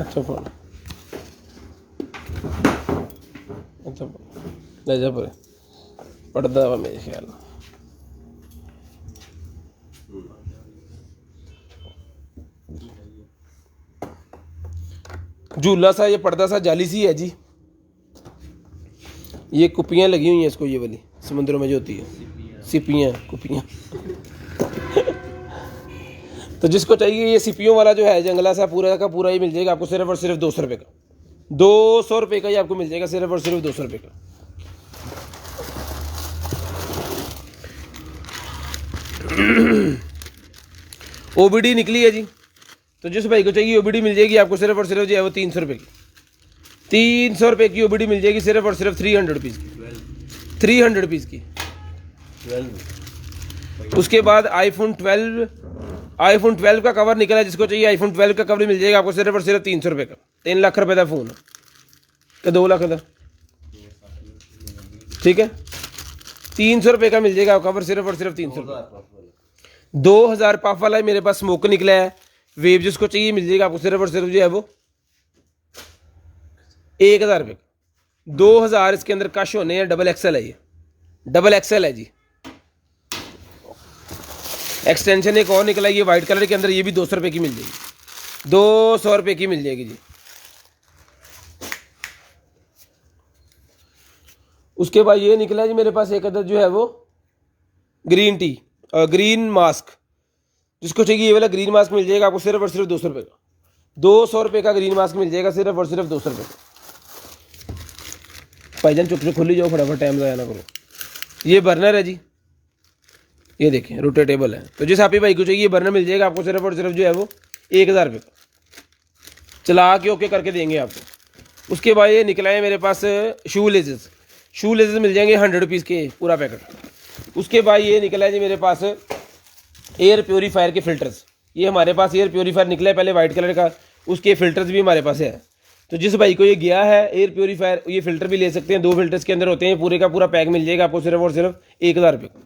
अच्छा फोन अच्छा ले जा पर पर्दा हुआ मेरे ख्याल में। झूला सा ये पर्दा सा जाली सी है जी। ये कुपियाँ लगी हुई हैं इसको, ये वाली समुद्रों में जो होती है सिपियाँ कुपियाँ। तो जिसको चाहिए ये सिपियों वाला जो है जंगला सा पूरा का पूरा ही मिल जाएगा आपको सिर्फ और सिर्फ ₹200 का। ₹200 का ही आपको मिल जाएगा सिर्फ और सिर्फ ₹200 का। ओबीडी निकली है जी, तो जिस भाई को चाहिए ओबीडी मिल जाएगी आपको सिर्फ और सिर्फ जो है वो ₹300 की। ₹300 की ओबीडी मिल जाएगी सिर्फ और सिर्फ ₹300 की। ₹300 की। उसके बाद आईफोन 12 का कवर निकला है, जिसको चाहिए आईफोन 12 का कवर मिल जाएगा आपको सिर्फ और सिर्फ ₹300 का। 3 लाख रुपए का फ़ोन है, 2 लाख का, ठीक है। ₹300 का मिल जाएगा कवर सिर्फ और सिर्फ ₹300। 2000 पफ वाला है मेरे पास, स्मोक निकला है वेव, जिसको चाहिए मिल जाएगा आपको सिर्फ और सिर्फ जो है वो ₹1000 का। 2000 इसके अंदर कश होने हैं, डबल एक्सएल है, ये डबल एक्सएल है जी। एक्सटेंशन एक और निकला है ये वाइट कलर के अंदर, ये भी ₹200 की मिल जाएगी। ₹200 की मिल जाएगी जी। उसके बाद ये निकला है जी मेरे पास एक अदर जो है वो ग्रीन मास्क, जिसको चाहिए ये वाला ग्रीन मास्क मिल जाएगा आपको सिर्फ और सिर्फ ₹200 का। ₹200 का ग्रीन मास्क मिल जाएगा सिर्फ और सिर्फ ₹200 का। भाईजान चुप से खोली जाओ, फटाफट टाइम ज़ाया ना करो। ये बर्नर है जी, ये देखें रोटेटेबल है। तो जिस आप ही भाई को चाहिए ये बर्नर मिल जाएगा आपको सिर्फ और सिर्फ जो है वो ₹1000 का। चला के ओके करके देंगे आपको। उसके बाद ये निकला है मेरे पास शू लेजेस मिल जाएंगे ₹100 के पूरा पैकेट। उसके बाद ये निकला है जी मेरे पास एयर प्योरीफायर के फ़िल्टर्स। ये हमारे पास एयर प्योरीफायर निकला है पहले वाइट कलर का, उसके फ़िल्टर्स भी हमारे पास है। तो जिस भाई को ये गया है एयर प्योरीफायर, ये फ़िल्टर भी ले सकते हैं, 2 फ़िल्टर्स के अंदर होते हैं। पूरे का पूरा पैक मिल जाएगा आपको सिर्फ और सिर्फ ₹1000 का।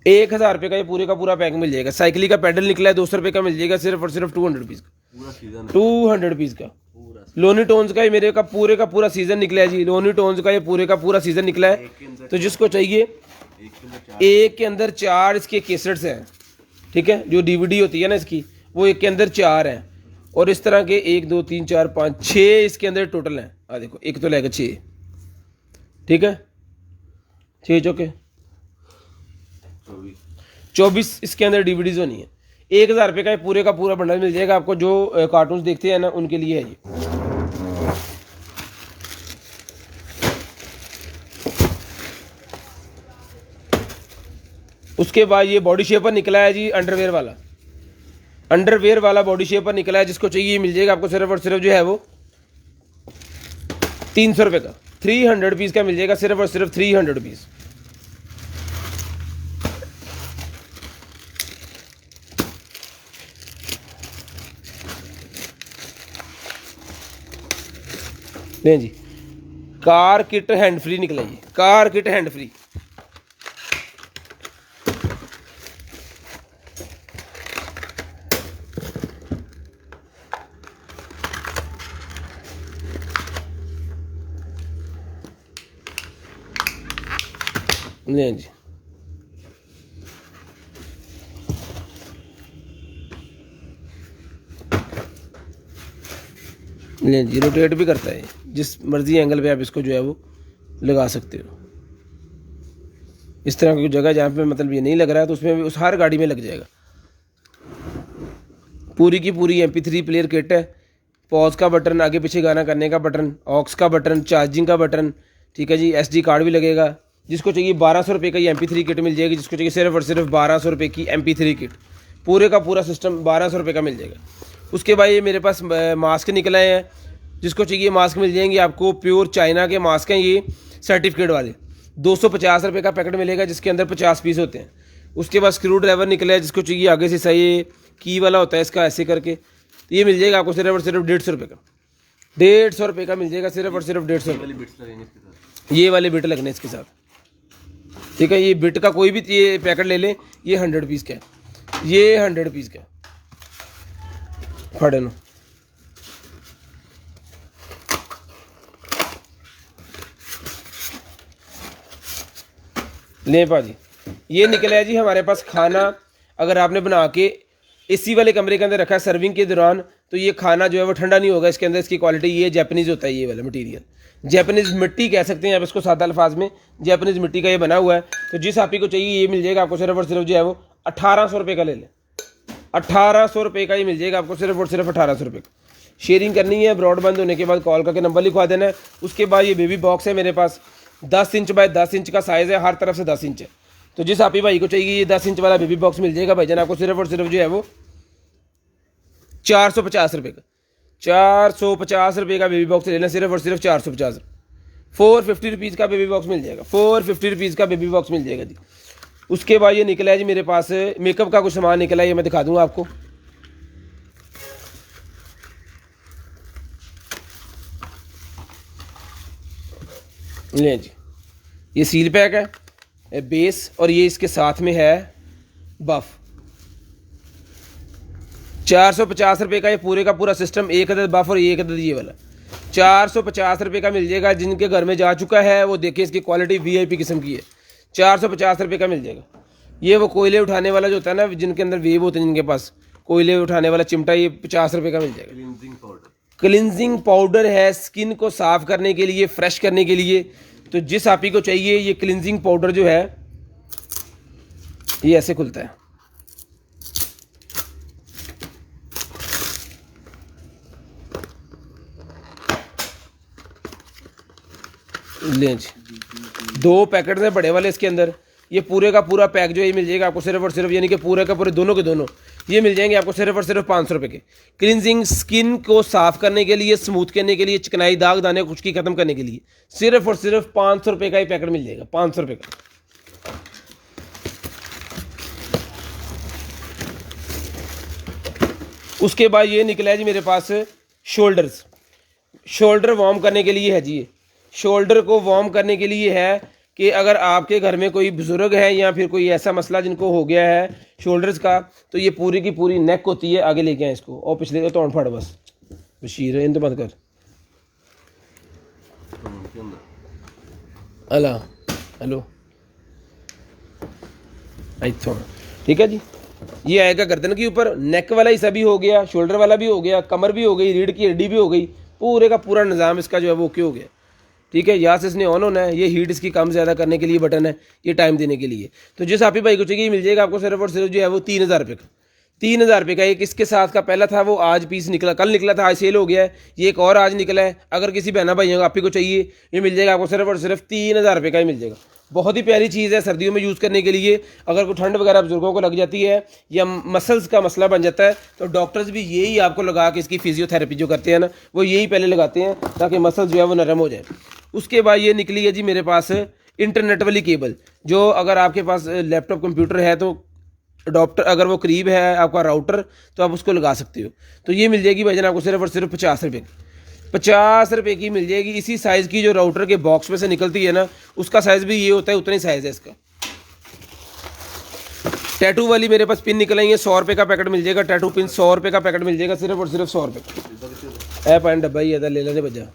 ₹1000 का ये पूरे का पूरा पैक मिल जाएगा। साइकिल का पैडल निकला है ₹200 का, मिल जाएगा सिर्फ और सिर्फ ₹200 का। पूरा सीजन ₹200 का। लोनी टोन्स का ये मेरे का पूरा सीजन निकला है जी। लोनी टोन्स का ये पूरे का पूरा सीजन निकला है। तो जिसको चाहिए एक के अंदर 4 इसके केसेट्स हैं, ठीक है। जो DVD होती है ना इसकी, वो एक के अंदर 4 हैं, और इस तरह के 1 2 3 4 5 6 इसके अंदर टोटल हैं। आ देखो, एक तो लेकर 6, ठीक है, 6 चौके 24 इसके अंदर DVDs होनी है। ₹1000 का पूरे का पूरा बंडल मिल जाएगा आपको। जो कार्टून्स देखते हैं ना उनके लिए है ये। उसके बाद ये बॉडी शेपर निकला है जी, अंडरवेयर वाला बॉडी शेपर निकला है। जिसको चाहिए मिल जाएगा आपको सिर्फ और सिर्फ जो है वो 300 रुपये का, 300 पीस का मिल जाएगा सिर्फ और सिर्फ 300 रुपीज़। लें जी, कार किट हैंड फ्री निकला जी, कार किट हैंड फ्री। लें जी, लें जी, रोटेट भी करता है, जिस मर्जी एंगल पे आप इसको जो है वो लगा सकते हो। इस तरह की जगह जहाँ पे मतलब ये नहीं लग रहा है तो उसमें भी उस हर गाड़ी में लग जाएगा। पूरी की पूरी MP3 प्लेयर किट है, पॉज का बटन, आगे पीछे गाना करने का बटन, ऑक्स का बटन, चार्जिंग का बटन, ठीक है जी, SD कार्ड भी लगेगा। जिसको चाहिए 1200 रुपये का ये MP3 किट मिल जाएगी, जिसको चाहिए सिर्फ और सिर्फ 1200 रुपये की MP3 किट, पूरे का पूरा सिस्टम 1200 रुपये का मिल जाएगा। उसके बाद ये मेरे पास मास्क निकल आए हैं, जिसको चाहिए मास्क मिल जाएंगे आपको, प्योर चाइना के मास्क हैं ये, सर्टिफिकेट वाले, 250 रुपये का पैकेट मिलेगा, जिसके अंदर 50 पीस होते हैं। उसके बाद स्क्रू ड्राइवर निकला है, जिसको चाहिए आगे से सही की वाला होता है इसका, ऐसे करके, तो ये मिल जाएगा आपको सिर्फ और सिर्फ 150 रुपये का, 150 रुपये का मिल जाएगा सिर्फ और सिर्फ 150 रुपये। बिट्स लगेंगे इसके साथ, ये वाले बिट लगने इसके साथ, ठीक है। ये बिट का कोई भी ये पैकेट ले लें, ये 100 पीस का है, ये 100 पीस का है। फड़े नो, लें पाजी, ये निकला है जी हमारे पास खाना। अगर आपने बना के AC वाले कमरे के अंदर रखा है सर्विंग के दौरान, तो ये खाना जो है वो ठंडा नहीं होगा। इसके अंदर इसकी क्वालिटी ये जापानीज़ होता है, ये वाला मटेरियल जापानीज़ मिट्टी कह सकते हैं आप इसको, सादा अल्फाज में जापानीज़ मिट्टी का ये बना हुआ है। तो जिस आप ही को चाहिए ये मिल जाएगा आपको सिर्फ और सिर्फ जो है वो 1800 रुपये का ले लें, 1800 रुपये का ये मिल जाएगा आपको सिर्फ और सिर्फ 1800 रुपये का। शेयरिंग करनी है, ब्रॉडबैंड होने के बाद कॉल करके नंबर लिखवा देना है। उसके बाद ये बेबी बॉक्स है मेरे पास, 10 इंच बाय 10 इंच का साइज़ है, हर तरफ से 10 इंच है। तो जिस आप ही भाई को चाहिए ये 10 इंच वाला बेबी बॉक्स मिल जाएगा भाईजान आपको सिर्फ और सिर्फ जो है वो 450 रुपये का, 450 रुपये का बेबी बॉक्स लेना, सिर्फ और सिर्फ 450। 450 रुपीज़ का बेबी बॉक्स मिल जाएगा, 450 रुपीज़ का बेबी बॉक्स मिल जाएगा जी। उसके बाद ये निकला है जी मेरे पास मेकअप का कुछ सामान निकला है, ये मैं दिखा दूंगा आपको। ले जी, ये सील पैक है, बेस, और ये इसके साथ में है बफ। 450 रुपये का ये पूरे का पूरा सिस्टम, एक अदद बफ और एक अदद ये वाला, 450 रुपये का मिल जाएगा। जिनके घर में जा चुका है वो देखिए इसकी क्वालिटी VIP किस्म की है, 450 रुपये का मिल जाएगा। ये वो कोयले उठाने वाला जो होता है ना, जिनके अंदर वेव होते हैं, जिनके पास कोयले उठाने वाला चिमटा, ये 50 रुपये का मिल जाएगा। क्लींजिंग पाउडर, क्लिनजिंग पाउडर है स्किन को साफ करने के लिए, फ्रेश करने के लिए। तो जिस आप ही को चाहिए ये क्लिनजिंग पाउडर जो है ये ऐसे खुलता है, लें जी, 2 पैकेट हैं बड़े वाले इसके अंदर। ये पूरे का पूरा पैक जो है मिल जाएगा आपको सिर्फ और सिर्फ, यानी कि पूरे का पूरे दोनों के दोनों ये मिल जाएंगे आपको सिर्फ और सिर्फ 500 रुपये के। क्लिनजिंग स्किन को साफ करने के लिए, स्मूथ करने के लिए, चिकनाई दाग दाने खुश्की खत्म करने के लिए सिर्फ और सिर्फ 500 रुपये का ही पैकेट मिल जाएगा, 500 रुपये का। उसके बाद ये निकला है जी मेरे पास शोल्डर्स, शोल्डर वार्म करने के लिए है जी। ये शोल्डर को वार्म करने के लिए है कि अगर आपके घर में कोई बुजुर्ग है या फिर कोई ऐसा मसला जिनको हो गया है शोल्डर्स का, तो ये पूरी की पूरी नेक होती है, आगे लेके आए इसको, और पिछले को तोड़ फड़ बस बशीर है, इन तो बंद कर अला हेलो इथों, ठीक है जी। ये आएगा गर्दन के ऊपर, नेक वाला हिस्सा भी हो गया, शोल्डर वाला भी हो गया, कमर भी हो गई, रीढ़ की हड्डी भी हो गई, पूरे का पूरा निज़ाम इसका जो है वो ओके हो गया, ठीक है। यहाँ से इसने ऑन होना है, ये हीट इसकी कम ज़्यादा करने के लिए बटन है, ये टाइम देने के लिए। तो जिस आप ही भाई को चाहिए मिल जाएगा आपको सिर्फ और सिर्फ जो है वो 3000 रुपये का, 3000 रुपये का। एक इसके साथ का पहला था वो आज पीस निकला, कल निकला था, आज सेल हो गया है। ये एक और आज निकला है। अगर किसी बहना भाइयों को आप ही को चाहिए ये मिल जाएगा आपको सिर्फ और सिर्फ 3000 रुपये का ही मिल जाएगा, बहुत ही प्यारी चीज़ है सर्दियों में यूज़ करने के लिए। अगर कोई ठंड वगैरह बुजुर्गों को लग जाती है या मसल्स का मसला बन जाता है तो डॉक्टर्स भी यही आपको लगा के इसकी फिजियोथेरेपी जो करते हैं ना वो यही पहले लगाते हैं ताकि मसल्स जो है वो नरम हो जाए। उसके बाद ये निकली है जी मेरे पास इंटरनेट वाली केबल, जो अगर आपके पास लैपटॉप कंप्यूटर है तो अडोप्टर अगर वो करीब है आपका राउटर तो आप उसको लगा सकते हो। तो ये मिल जाएगी भाईजान आपको सिर्फ और सिर्फ 50 रुपये की, 50 रुपये की मिल जाएगी। इसी साइज़ की जो राउटर के बॉक्स में से निकलती है ना उसका साइज़ भी ये होता है, उतना ही साइज़ है इसका। टैटू वाली मेरे पास पिन निकल आई है, 100 रुपये का पैकेट मिल जाएगा। टैटू पिन 100 रुपये का पैकेट मिल जाएगा, सिर्फ और सिर्फ 100 रुपये का। ऐ पाइन डब्बा ही है, ले लेने बजा।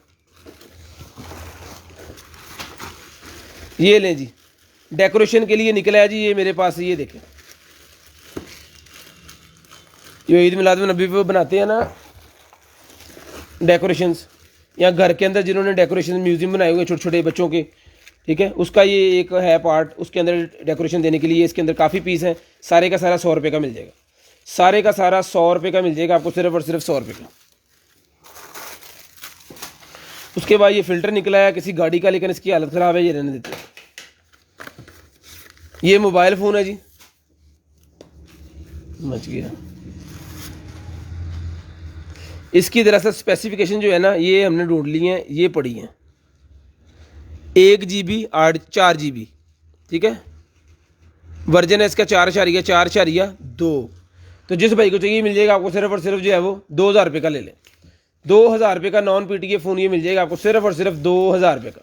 ये लें जी, डेकोरेशन के लिए निकला है जी ये मेरे पास। ये देखें, ये ईद मिलाद नबी पे बनाते हैं ना डेकोरेशंस, या घर के अंदर जिन्होंने डेकोरेशन म्यूजियम बनाए हुए छोटे छोटे बच्चों के, ठीक है, उसका ये एक है पार्ट, उसके अंदर डेकोरेशन देने के लिए। इसके अंदर काफ़ी पीस हैं, सारे का सारा 100 रुपये का मिल जाएगा। सारे का सारा 100 रुपये का मिल जाएगा आपको, सिर्फ और सिर्फ 100 रुपये का। उसके बाद ये फ़िल्टर निकला है किसी गाड़ी का, लेकिन इसकी हालत ख़राब है, ये रहने देते हैं। ये मोबाइल फ़ोन है जी, मच गया। इसकी दरअसल स्पेसिफिकेशन जो है ना ये हमने ढूंढ ली है, ये पड़ी हैं 1 GB 4 GB, ठीक है। वर्जन है इसका 4.4.2। तो जिस भाई को चाहिए मिल जाएगा आपको सिर्फ और सिर्फ जो है वो 2000 रुपये का ले लें। 2000 रुपये का नॉन PTA फ़ोन ये मिल जाएगा आपको सिर्फ और सिर्फ 2000 रुपये का।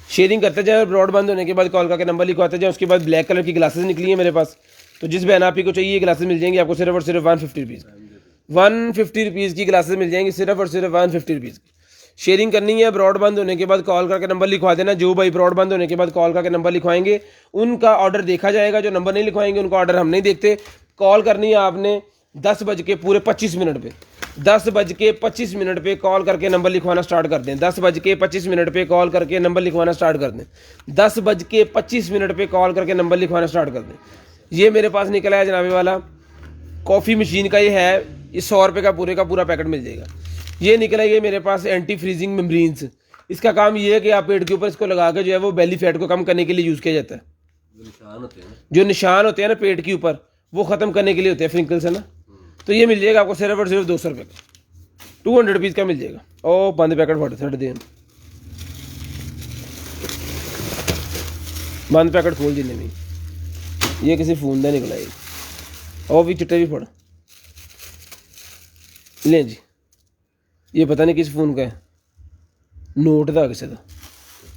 शेयरिंग करते जाए, ब्रॉडबैंड होने के बाद कॉल करके नंबर लिखवाते जाए। उसके बाद ब्लैक कलर की ग्लासेस निकली है मेरे पास, तो जिस बहन आप ही को चाहिए ये ग्लासेस मिल जाएंगी आपको सिर्फ और सिर्फ 150 रुपीज़। 150 रुपीज़ की ग्लासेस मिल जाएंगी, सिर्फ और सिर्फ 150 रुपीज़ की। शेयरिंग करनी है, ब्रॉडबैंड होने के बाद कॉल करके नंबर लिखवा देना। जो भाई ब्रॉडबैंड होने के बाद कॉल करके नंबर लिखवाएंगे उनका ऑर्डर देखा जाएगा, जो नंबर नहीं लिखवाएंगे उनका ऑर्डर हम नहीं देखते। कॉल करनी है आपने 10:25 पे, 10:25 पे कॉल करके नंबर लिखवाना स्टार्ट कर दें। 10:25 पे कॉल करके नंबर लिखवाना स्टार्ट कर दें। 10:25 पे कॉल करके नंबर लिखवाना स्टार्ट कर दें। ये मेरे पास निकला है जनाबे वाला कॉफ़ी मशीन का, ये है, ये 100 रुपये का पूरा पैकेट मिल जाएगा। ये निकला ये मेरे पास एंटी फ्रीजिंग मेम्ब्रेन्स। इसका काम ये है कि आप पेट के ऊपर इसको लगा के जो है वो बेली फैट को कम करने के लिए यूज़ किया जाता है। जो निशान होते हैं ना पेट के ऊपर वो ख़त्म करने के लिए होते हैं, फ्रिंकल्स है ना। तो ये मिल जाएगा आपको सिर्फ और सिर्फ 200 रुपये का, 200 रुपीज़ का मिल जाएगा। ओ बंद पैकेट फट छड़ दें, बंद पैकेट खोल जिन्हें भी, ये किसी फ़ोन का निकला है। और भी चिट्टे भी फड़ लें जी, ये पता नहीं किस फ़ोन का है, नोट का किसी का,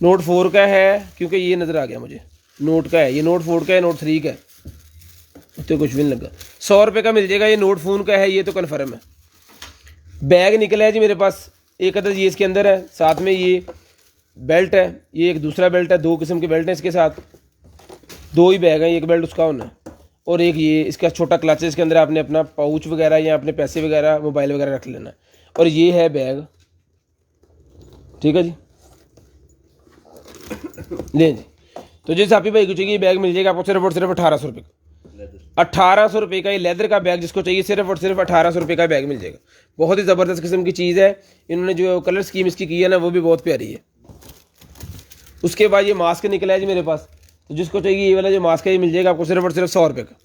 नोट 4 का है क्योंकि ये नज़र आ गया मुझे, नोट का है ये, नोट 4 का है, नोट 3 का है, तो कुछ भी नहीं लगा। 100 रुपये का मिल जाएगा। ये नोट फ़ोन का है, ये तो कन्फर्म है। बैग निकला है जी मेरे पास एक अदर, ये इसके अंदर है, साथ में ये बेल्ट है, ये एक दूसरा बेल्ट है, 2 किस्म के बेल्ट हैं इसके साथ, 2 ही बैग हैं, एक बेल्ट उसका होना और एक ये इसका छोटा क्लच है, इसके अंदर आपने अपना पाउच वगैरह या अपने पैसे वगैरह मोबाइल वगैरह रख लेना। और ये है बैग, ठीक है जी, लें जी। तो जिस आप ही भाई को चाहिए ये बैग मिल जाएगा आपको सिर्फ और सिर्फ 1800 रुपये का, 1800 रुपये का। ये लेदर का बैग जिसको चाहिए सिर्फ और सिर्फ 1800 रुपये का बैग मिल जाएगा। बहुत ही ज़बरदस्त किस्म की चीज़ है। इन्होंने जो कलर स्कीम इसकी की है ना वो भी बहुत प्यारी है। उसके बाद ये मास्क निकला है जी मेरे पास, तो जिसको चाहिए ये वाला जो मास्क है ये मिल जाएगा आपको सिर्फ और सिर्फ 100 रुपये का।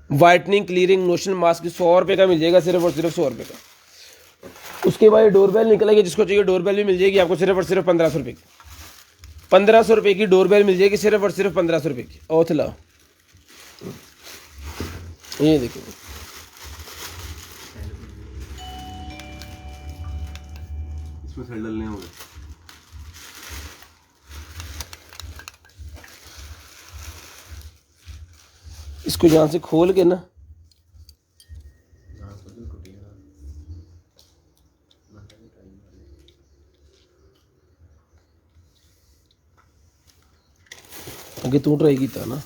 वाइटनिंग क्लियरिंग नोशन मास्क 100 रुपये का मिल जाएगा, सिर्फ और सिर्फ 100 रुपये का। उसके बाद डोरबेल निकला है, जिसको चाहिए डोरबेल भी मिल जाएगी आपको सिर्फ और सिर्फ 1500 रुपये की। 1500 रुपये की डोरबेल मिल जाएगी सिर्फ और सिर्फ 1500 रुपये की। और थला ये देखिए, इसमें सैंडल नहीं होगा। इसको यहाँ से खोल के ना आगे तू ट्राई किया ना,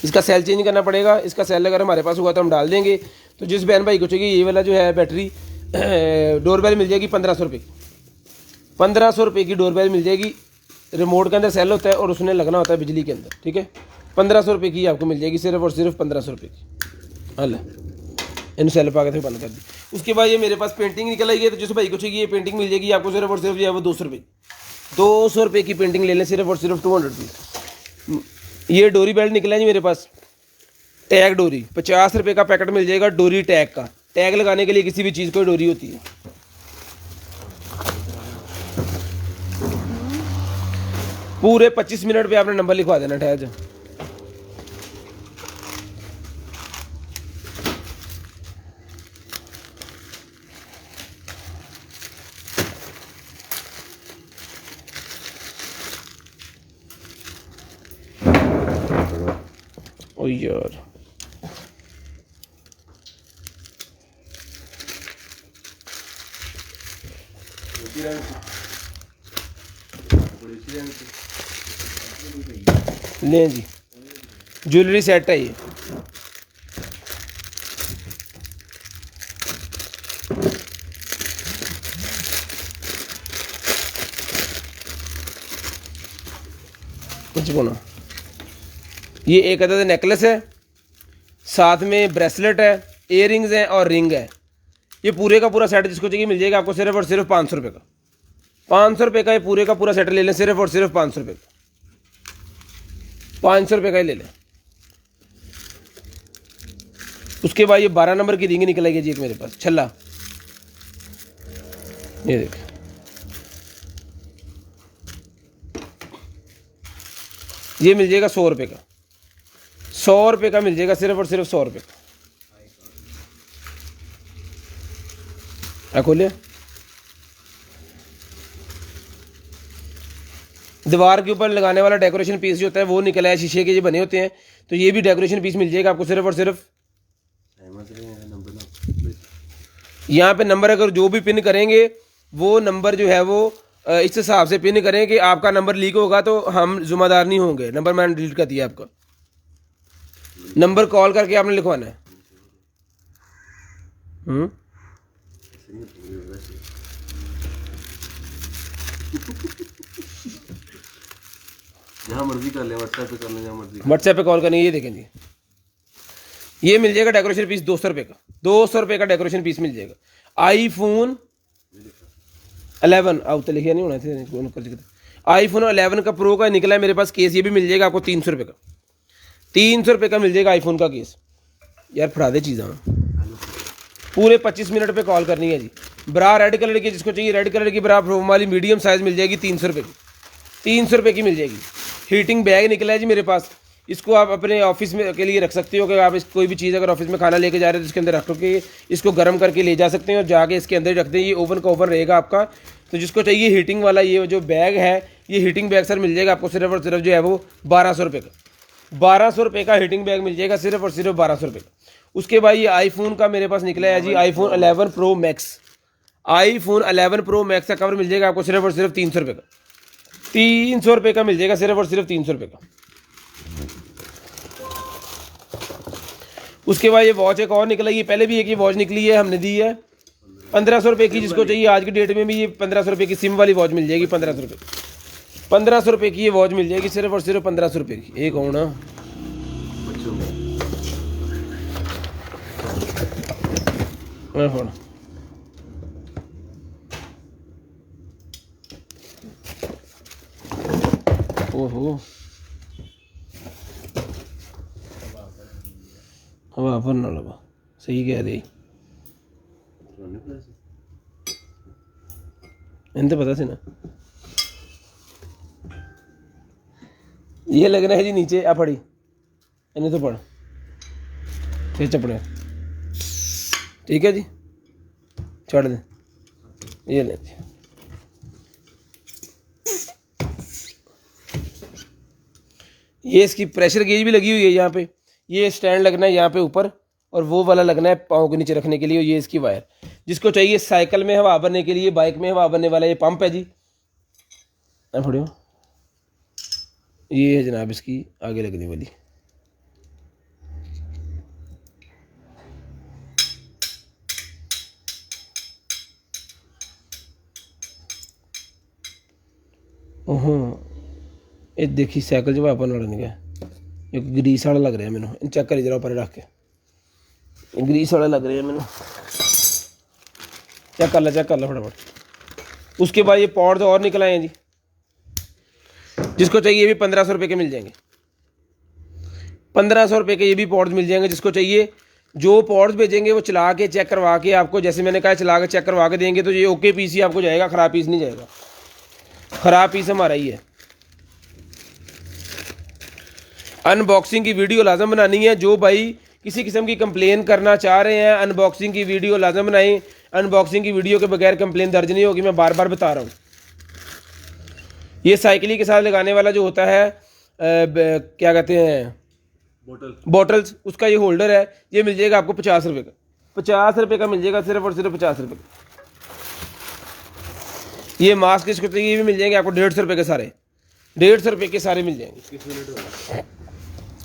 इसका सेल चेंज करना पड़ेगा। इसका सेल अगर हमारे पास हुआ तो हम डाल देंगे। तो जिस बहन भाई को चाहिए ये वाला जो है बैटरी डोरबेल मिल जाएगी 1500 रुपये की। 1500 रुपये की डोरबेल मिल जाएगी। रिमोट के अंदर सेल होता है और उसने लगना होता है बिजली के अंदर, ठीक है। 1500 रुपये की आपको मिल जाएगी सिर्फ और सिर्फ 1500 रुपये की। हल इन सेल पा के थे बंद कर दी। उसके बाद ये मेरे पास पेंटिंग निकल आई है, तो जिस भाई को चाहिए ये पेंटिंग मिल जाएगी आपको सिर्फ और सिर्फ जो है वो 200 रुपये, 200 रुपये की पेंटिंग ले लें, सिर्फ और सिर्फ 200 रुपीज़। ये डोरी बेल्ट निकला है जी मेरे पास, टैग डोरी, 50 रुपये का पैकेट मिल जाएगा डोरी टैग का। टैग लगाने के लिए किसी भी चीज़ को डोरी होती है। पूरे 25 मिनट पे आपने नंबर लिखवा देना, ठहर जा। ओ यार लें जी, ज्वेलरी सेट है ये। कुछ बोलो, ये एक अदद नेकलेस है, साथ में ब्रेसलेट है, इयररिंग्स हैं और रिंग है। ये पूरे का पूरा सेट जिसको चाहिए मिल जाएगा आपको सिर्फ और सिर्फ 500 रुपये का। 500 रुपये का ये पूरे का पूरा सेट ले लें, सिर्फ और सिर्फ 500 रुपये का। 500 रुपये का ही ले लें। उसके बाद ये 12 नंबर की रिंग निकल आएगी जी एक मेरे पास, छल्ला, ये देख, ये मिल जाएगा 100 रुपये का। 100 रुपये का मिल जाएगा, सिर्फ और सिर्फ 100 रुपये का। खोलिए, दीवार के ऊपर लगाने वाला डेकोरेशन पीस जो होता है वो निकला है, शीशे के ये बने होते हैं, तो ये भी डेकोरेशन पीस मिल जाएगा आपको सिर्फ और सिर्फ। यहाँ पे नंबर अगर जो भी पिन करेंगे वो नंबर जो है वो इस हिसाब से पिन करें कि आपका नंबर लीक होगा तो हम जिम्मेदार नहीं होंगे। नंबर मैंने डिलीट कर दिया आपका, नंबर कॉल करके आपने लिखवाना है। जहाँ मर्जी कर ले, व्हाट्सएप पे कर ले, जहाँ मर्जी व्हाट्सएप पे कॉल करनी। ये देखें जी, ये मिल जाएगा डेकोरेशन पीस 200 रुपये का। 200 रुपये का डेकोरेशन पीस मिल जाएगा। आईफोन 11 आउट लिखा नहीं होना थे, आईफोन 11 का प्रो का निकला है मेरे पास केस, ये भी मिल जाएगा आपको 300 रुपये का। 300 रुपये का मिल जाएगा आईफोन का केस। यार फड़ा दे चीज़, पूरे 25 मिनट पे कॉल करनी है जी। ब्रा रेड कलर की, जिसको चाहिए रेड कलर की ब्रा प्रोम वाली मीडियम साइज़ मिल जाएगी 300 रुपये की। 300 रुपये की मिल जाएगी। हीटिंग बैग निकला है जी मेरे पास, इसको आप अपने ऑफिस में के लिए रख सकते हो कि आप इस कोई भी चीज़ अगर ऑफिस में खाना लेके जा रहे हो तो इसके अंदर रख के इसको गर्म करके ले जा सकते हैं और जाके इसके अंदर रख दें। ये ओवन का ओवन रहेगा आपका। तो जिसको चाहिए हीटिंग वाला ये जो बैग है, ये हीटिंग बैग सर मिल जाएगा आपको सिर्फ और सिर्फ जो है वो 1200 रुपये का। 1200 रुपये का हीटिंग बैग मिल जाएगा, सिर्फ और सिर्फ 1200 रुपये का। उसके बाद ये आईफोन का मेरे पास निकला है जी, iPhone 11 pro max. IPhone 11 pro max का कवर मिल जाएगा आपको सिर्फ और सिर्फ 300 रुपये का। 300 रुपये का मिल जाएगा, सिर्फ और सिर्फ 300 रुपये का। उसके बाद ये वॉच एक और निकला, ये पहले भी एक ये वॉच निकली है, हमने दी है 1500 रुपये की। जिसको चाहिए आज की डेट में भी ये 1500 रुपये की सिम वाली वॉच मिल जाएगी। 1500 रुपये, 1500 रुपये की ये वॉच मिल जाएगी, सिर्फ और सिर्फ 1500 रुपये की। एक होना ओहो, हवा पर ना लगा, सही कह रही, इनसे पता से ना। ये लगना है जी नीचे आ पड़ी, इन्हें तो पढ़ फिर चपड़े, ठीक है जी, छोड़ दे। ये ले जी, ये इसकी प्रेशर गेज भी लगी हुई है यहाँ पे। ये स्टैंड लगना है यहाँ पे ऊपर, और वो वाला लगना है पाँव के नीचे रखने के लिए। ये इसकी वायर, जिसको चाहिए साइकिल में हवा भरने के लिए, बाइक में हवा भरने वाला ये पंप है जी। फड़ो, ये है जनाब इसकी आगे लगने वाली। ओहो, ये देखी साइकिल जो वापस लड़ने गया, एक ग्रीस वाला लग रहा है मैंने। चेक करी जरा ऊपर रख के, ग्रीस वाला लग रहा है मैंने। चेक कर लो फटाफट। उसके बाद ये पॉड्स और निकल आए हैं जी, जिसको चाहिए ये भी 1500 रुपये के मिल जाएंगे। 1500 रुपये के ये भी पॉड्स मिल जाएंगे जिसको चाहिए। जो पॉड्स भेजेंगे वो चला के चेक करवा के आपको, जैसे मैंने कहा चला के चेक करवा के देंगे तो ये ओके पीस ही आपको जाएगा, ख़राब पीस नहीं जाएगा। ख़राब पीस हमारा ही है। अनबॉक्सिंग की वीडियो लाजम बनानी है। जो भाई किसी किस्म की कंप्लेन करना चाह रहे हैं, अनबॉक्सिंग की वीडियो लाजम बनाएं। अनबॉक्सिंग की वीडियो के बगैर कंप्लेन दर्ज नहीं होगी, मैं बार बार बता रहा हूँ। ये साइकिल के साथ लगाने वाला जो होता है क्या कहते हैं, बॉटल्स, उसका ये होल्डर है, ये मिल जाएगा आपको 50 रुपये का। 50 रुपये का मिल जाएगा, सिर्फ और सिर्फ 50 रुपये का। ये मास्क इसको चाहिए, ये भी मिल जाएंगे आपको 150 रुपये के सारे, 150 रुपये के सारे मिल जाएंगे।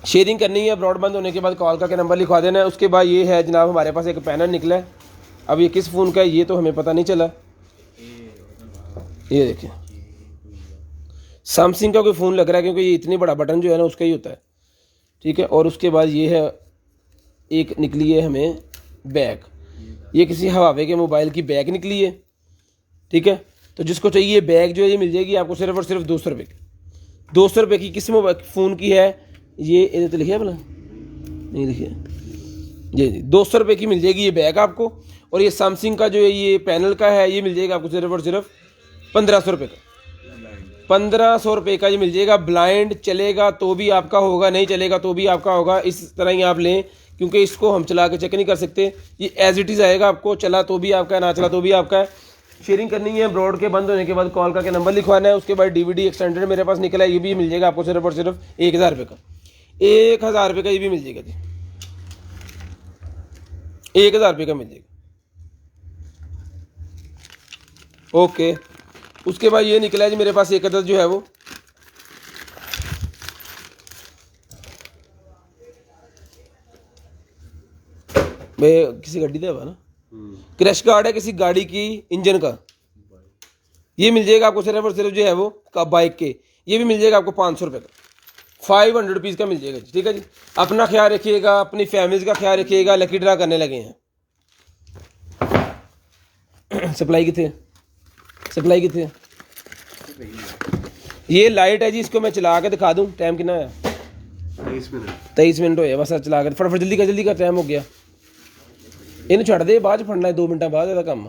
शेयरिंग करनी है, ब्रॉड बंद होने के बाद कॉल करके नंबर लिखवा देना है। उसके बाद ये है जनाब हमारे पास एक पैनल निकला है। अब ये किस फ़ोन का है ये तो हमें पता नहीं चला। ये देखिए सैमसंग का कोई फ़ोन लग रहा है, क्योंकि ये इतनी बड़ा बटन जो है ना उसका ही होता है, ठीक है। और उसके बाद ये है एक निकली है हमें बैग, ये किसी हवावे के मोबाइल की बैग निकली है, ठीक है। तो जिसको चाहिए बैग जो है ये मिल जाएगी आपको सिर्फ और सिर्फ 200 रुपये की। 200 रुपये की किस मोबाइल फ़ोन की है ये, इधर तो लिखिए भला नहीं लिखिए, जी 200 रुपये की मिल जाएगी ये बैग आपको। और ये सैमसंग का जो है ये पैनल का है, ये मिल जाएगा आपको सिर्फ और सिर्फ 1500 रुपये का। 1500 रुपये का ये मिल जाएगा। ब्लाइंड चलेगा तो भी आपका होगा, नहीं चलेगा तो भी आपका होगा। इस तरह ही आप लें, क्योंकि इसको हम चला के चेक नहीं कर सकते। ये एज इट इज़ आएगा आपको, चला तो भी आपका है, ना चला तो भी आपका है। शेयरिंग करनी है, ब्रॉड के बंद होने के बाद कॉल करके नंबर लिखवाना है। उसके बाद DVD एक्सटेंडेड मेरे पास निकला है, ये भी मिल जाएगा आपको सिर्फ और सिर्फ 1000 रुपये का। 1000 रुपये का ये भी मिल जाएगा जी, 1000 रुपये का मिल जाएगा। ओके। उसके बाद ये निकला है जी मेरे पास एक अदद जो है वो किसी गाड़ी का है ना, क्रैश गार्ड है किसी गाड़ी की इंजन का, ये मिल जाएगा आपको सिर्फ और सिर्फ जो है वो बाइक के, ये भी मिल जाएगा आपको 500 रुपये का, 500 रुपीज़ का मिल जाएगा जी, ठीक है जी। अपना ख्याल रखिएगा, अपनी फैमिलीज का ख्याल रखिएगा। लकी ड्रा करने लगे हैं। सप्लाई कितने, सप्लाई कितने, ये लाइट है जी, इसको मैं चला के दिखा दूं। टाइम कितना है? 23 मिनट होया बस। चला कर फटाफट जल्दी का टाइम हो गया। इन छड़ दे, बाद च फड़ना है 2 मिनट बाद, काम।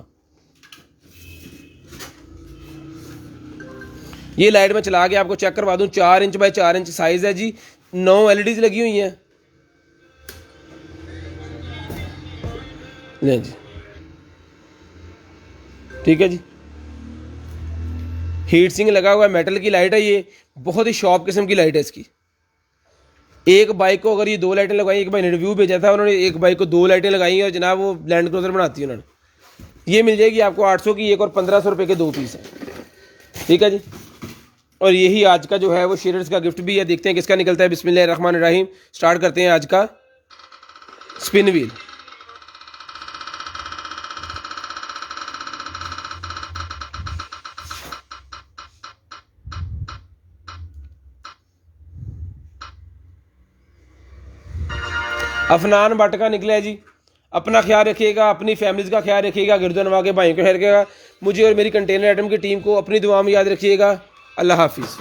ये लाइट मैं चला के आपको चेक करवा दूं। 4 इंच बाय 4 इंच साइज है जी। 9 LEDs लगी हुई हैं। ले जी, ठीक है जी। हीट सिंक लगा हुआ है, मेटल की लाइट है ये, बहुत ही शॉर्प किस्म की लाइट है इसकी। एक बाइक को अगर ये 2 लाइटें लगाई, एक भाई ने रिव्यू भेजा था, उन्होंने एक बाइक को 2 लाइटें लगाई और जनाब वो लैंड क्रूजर बनाती है उन्होंने। ये मिल जाएगी आपको 800 की एक और 1500 रुपये के 2 पीस है, ठीक है जी। और यही आज का जो है वो शेयर्स का गिफ्ट भी है। देखते हैं किसका निकलता है। बिस्मिल्लाहिर्रहमानिर्रहीम। स्टार्ट करते हैं आज का स्पिन व्हील। अफनान भट्ट का निकला है जी। अपना ख्याल रखिएगा, अपनी फैमिलीज़ का ख्याल रखिएगा, गिरदनवा के भाइयों का ख्याल रखिएगा। मुझे और मेरी कंटेनर आइटम की टीम को अपनी दुआ में याद रखिएगा। अल्लाह हाफिज़।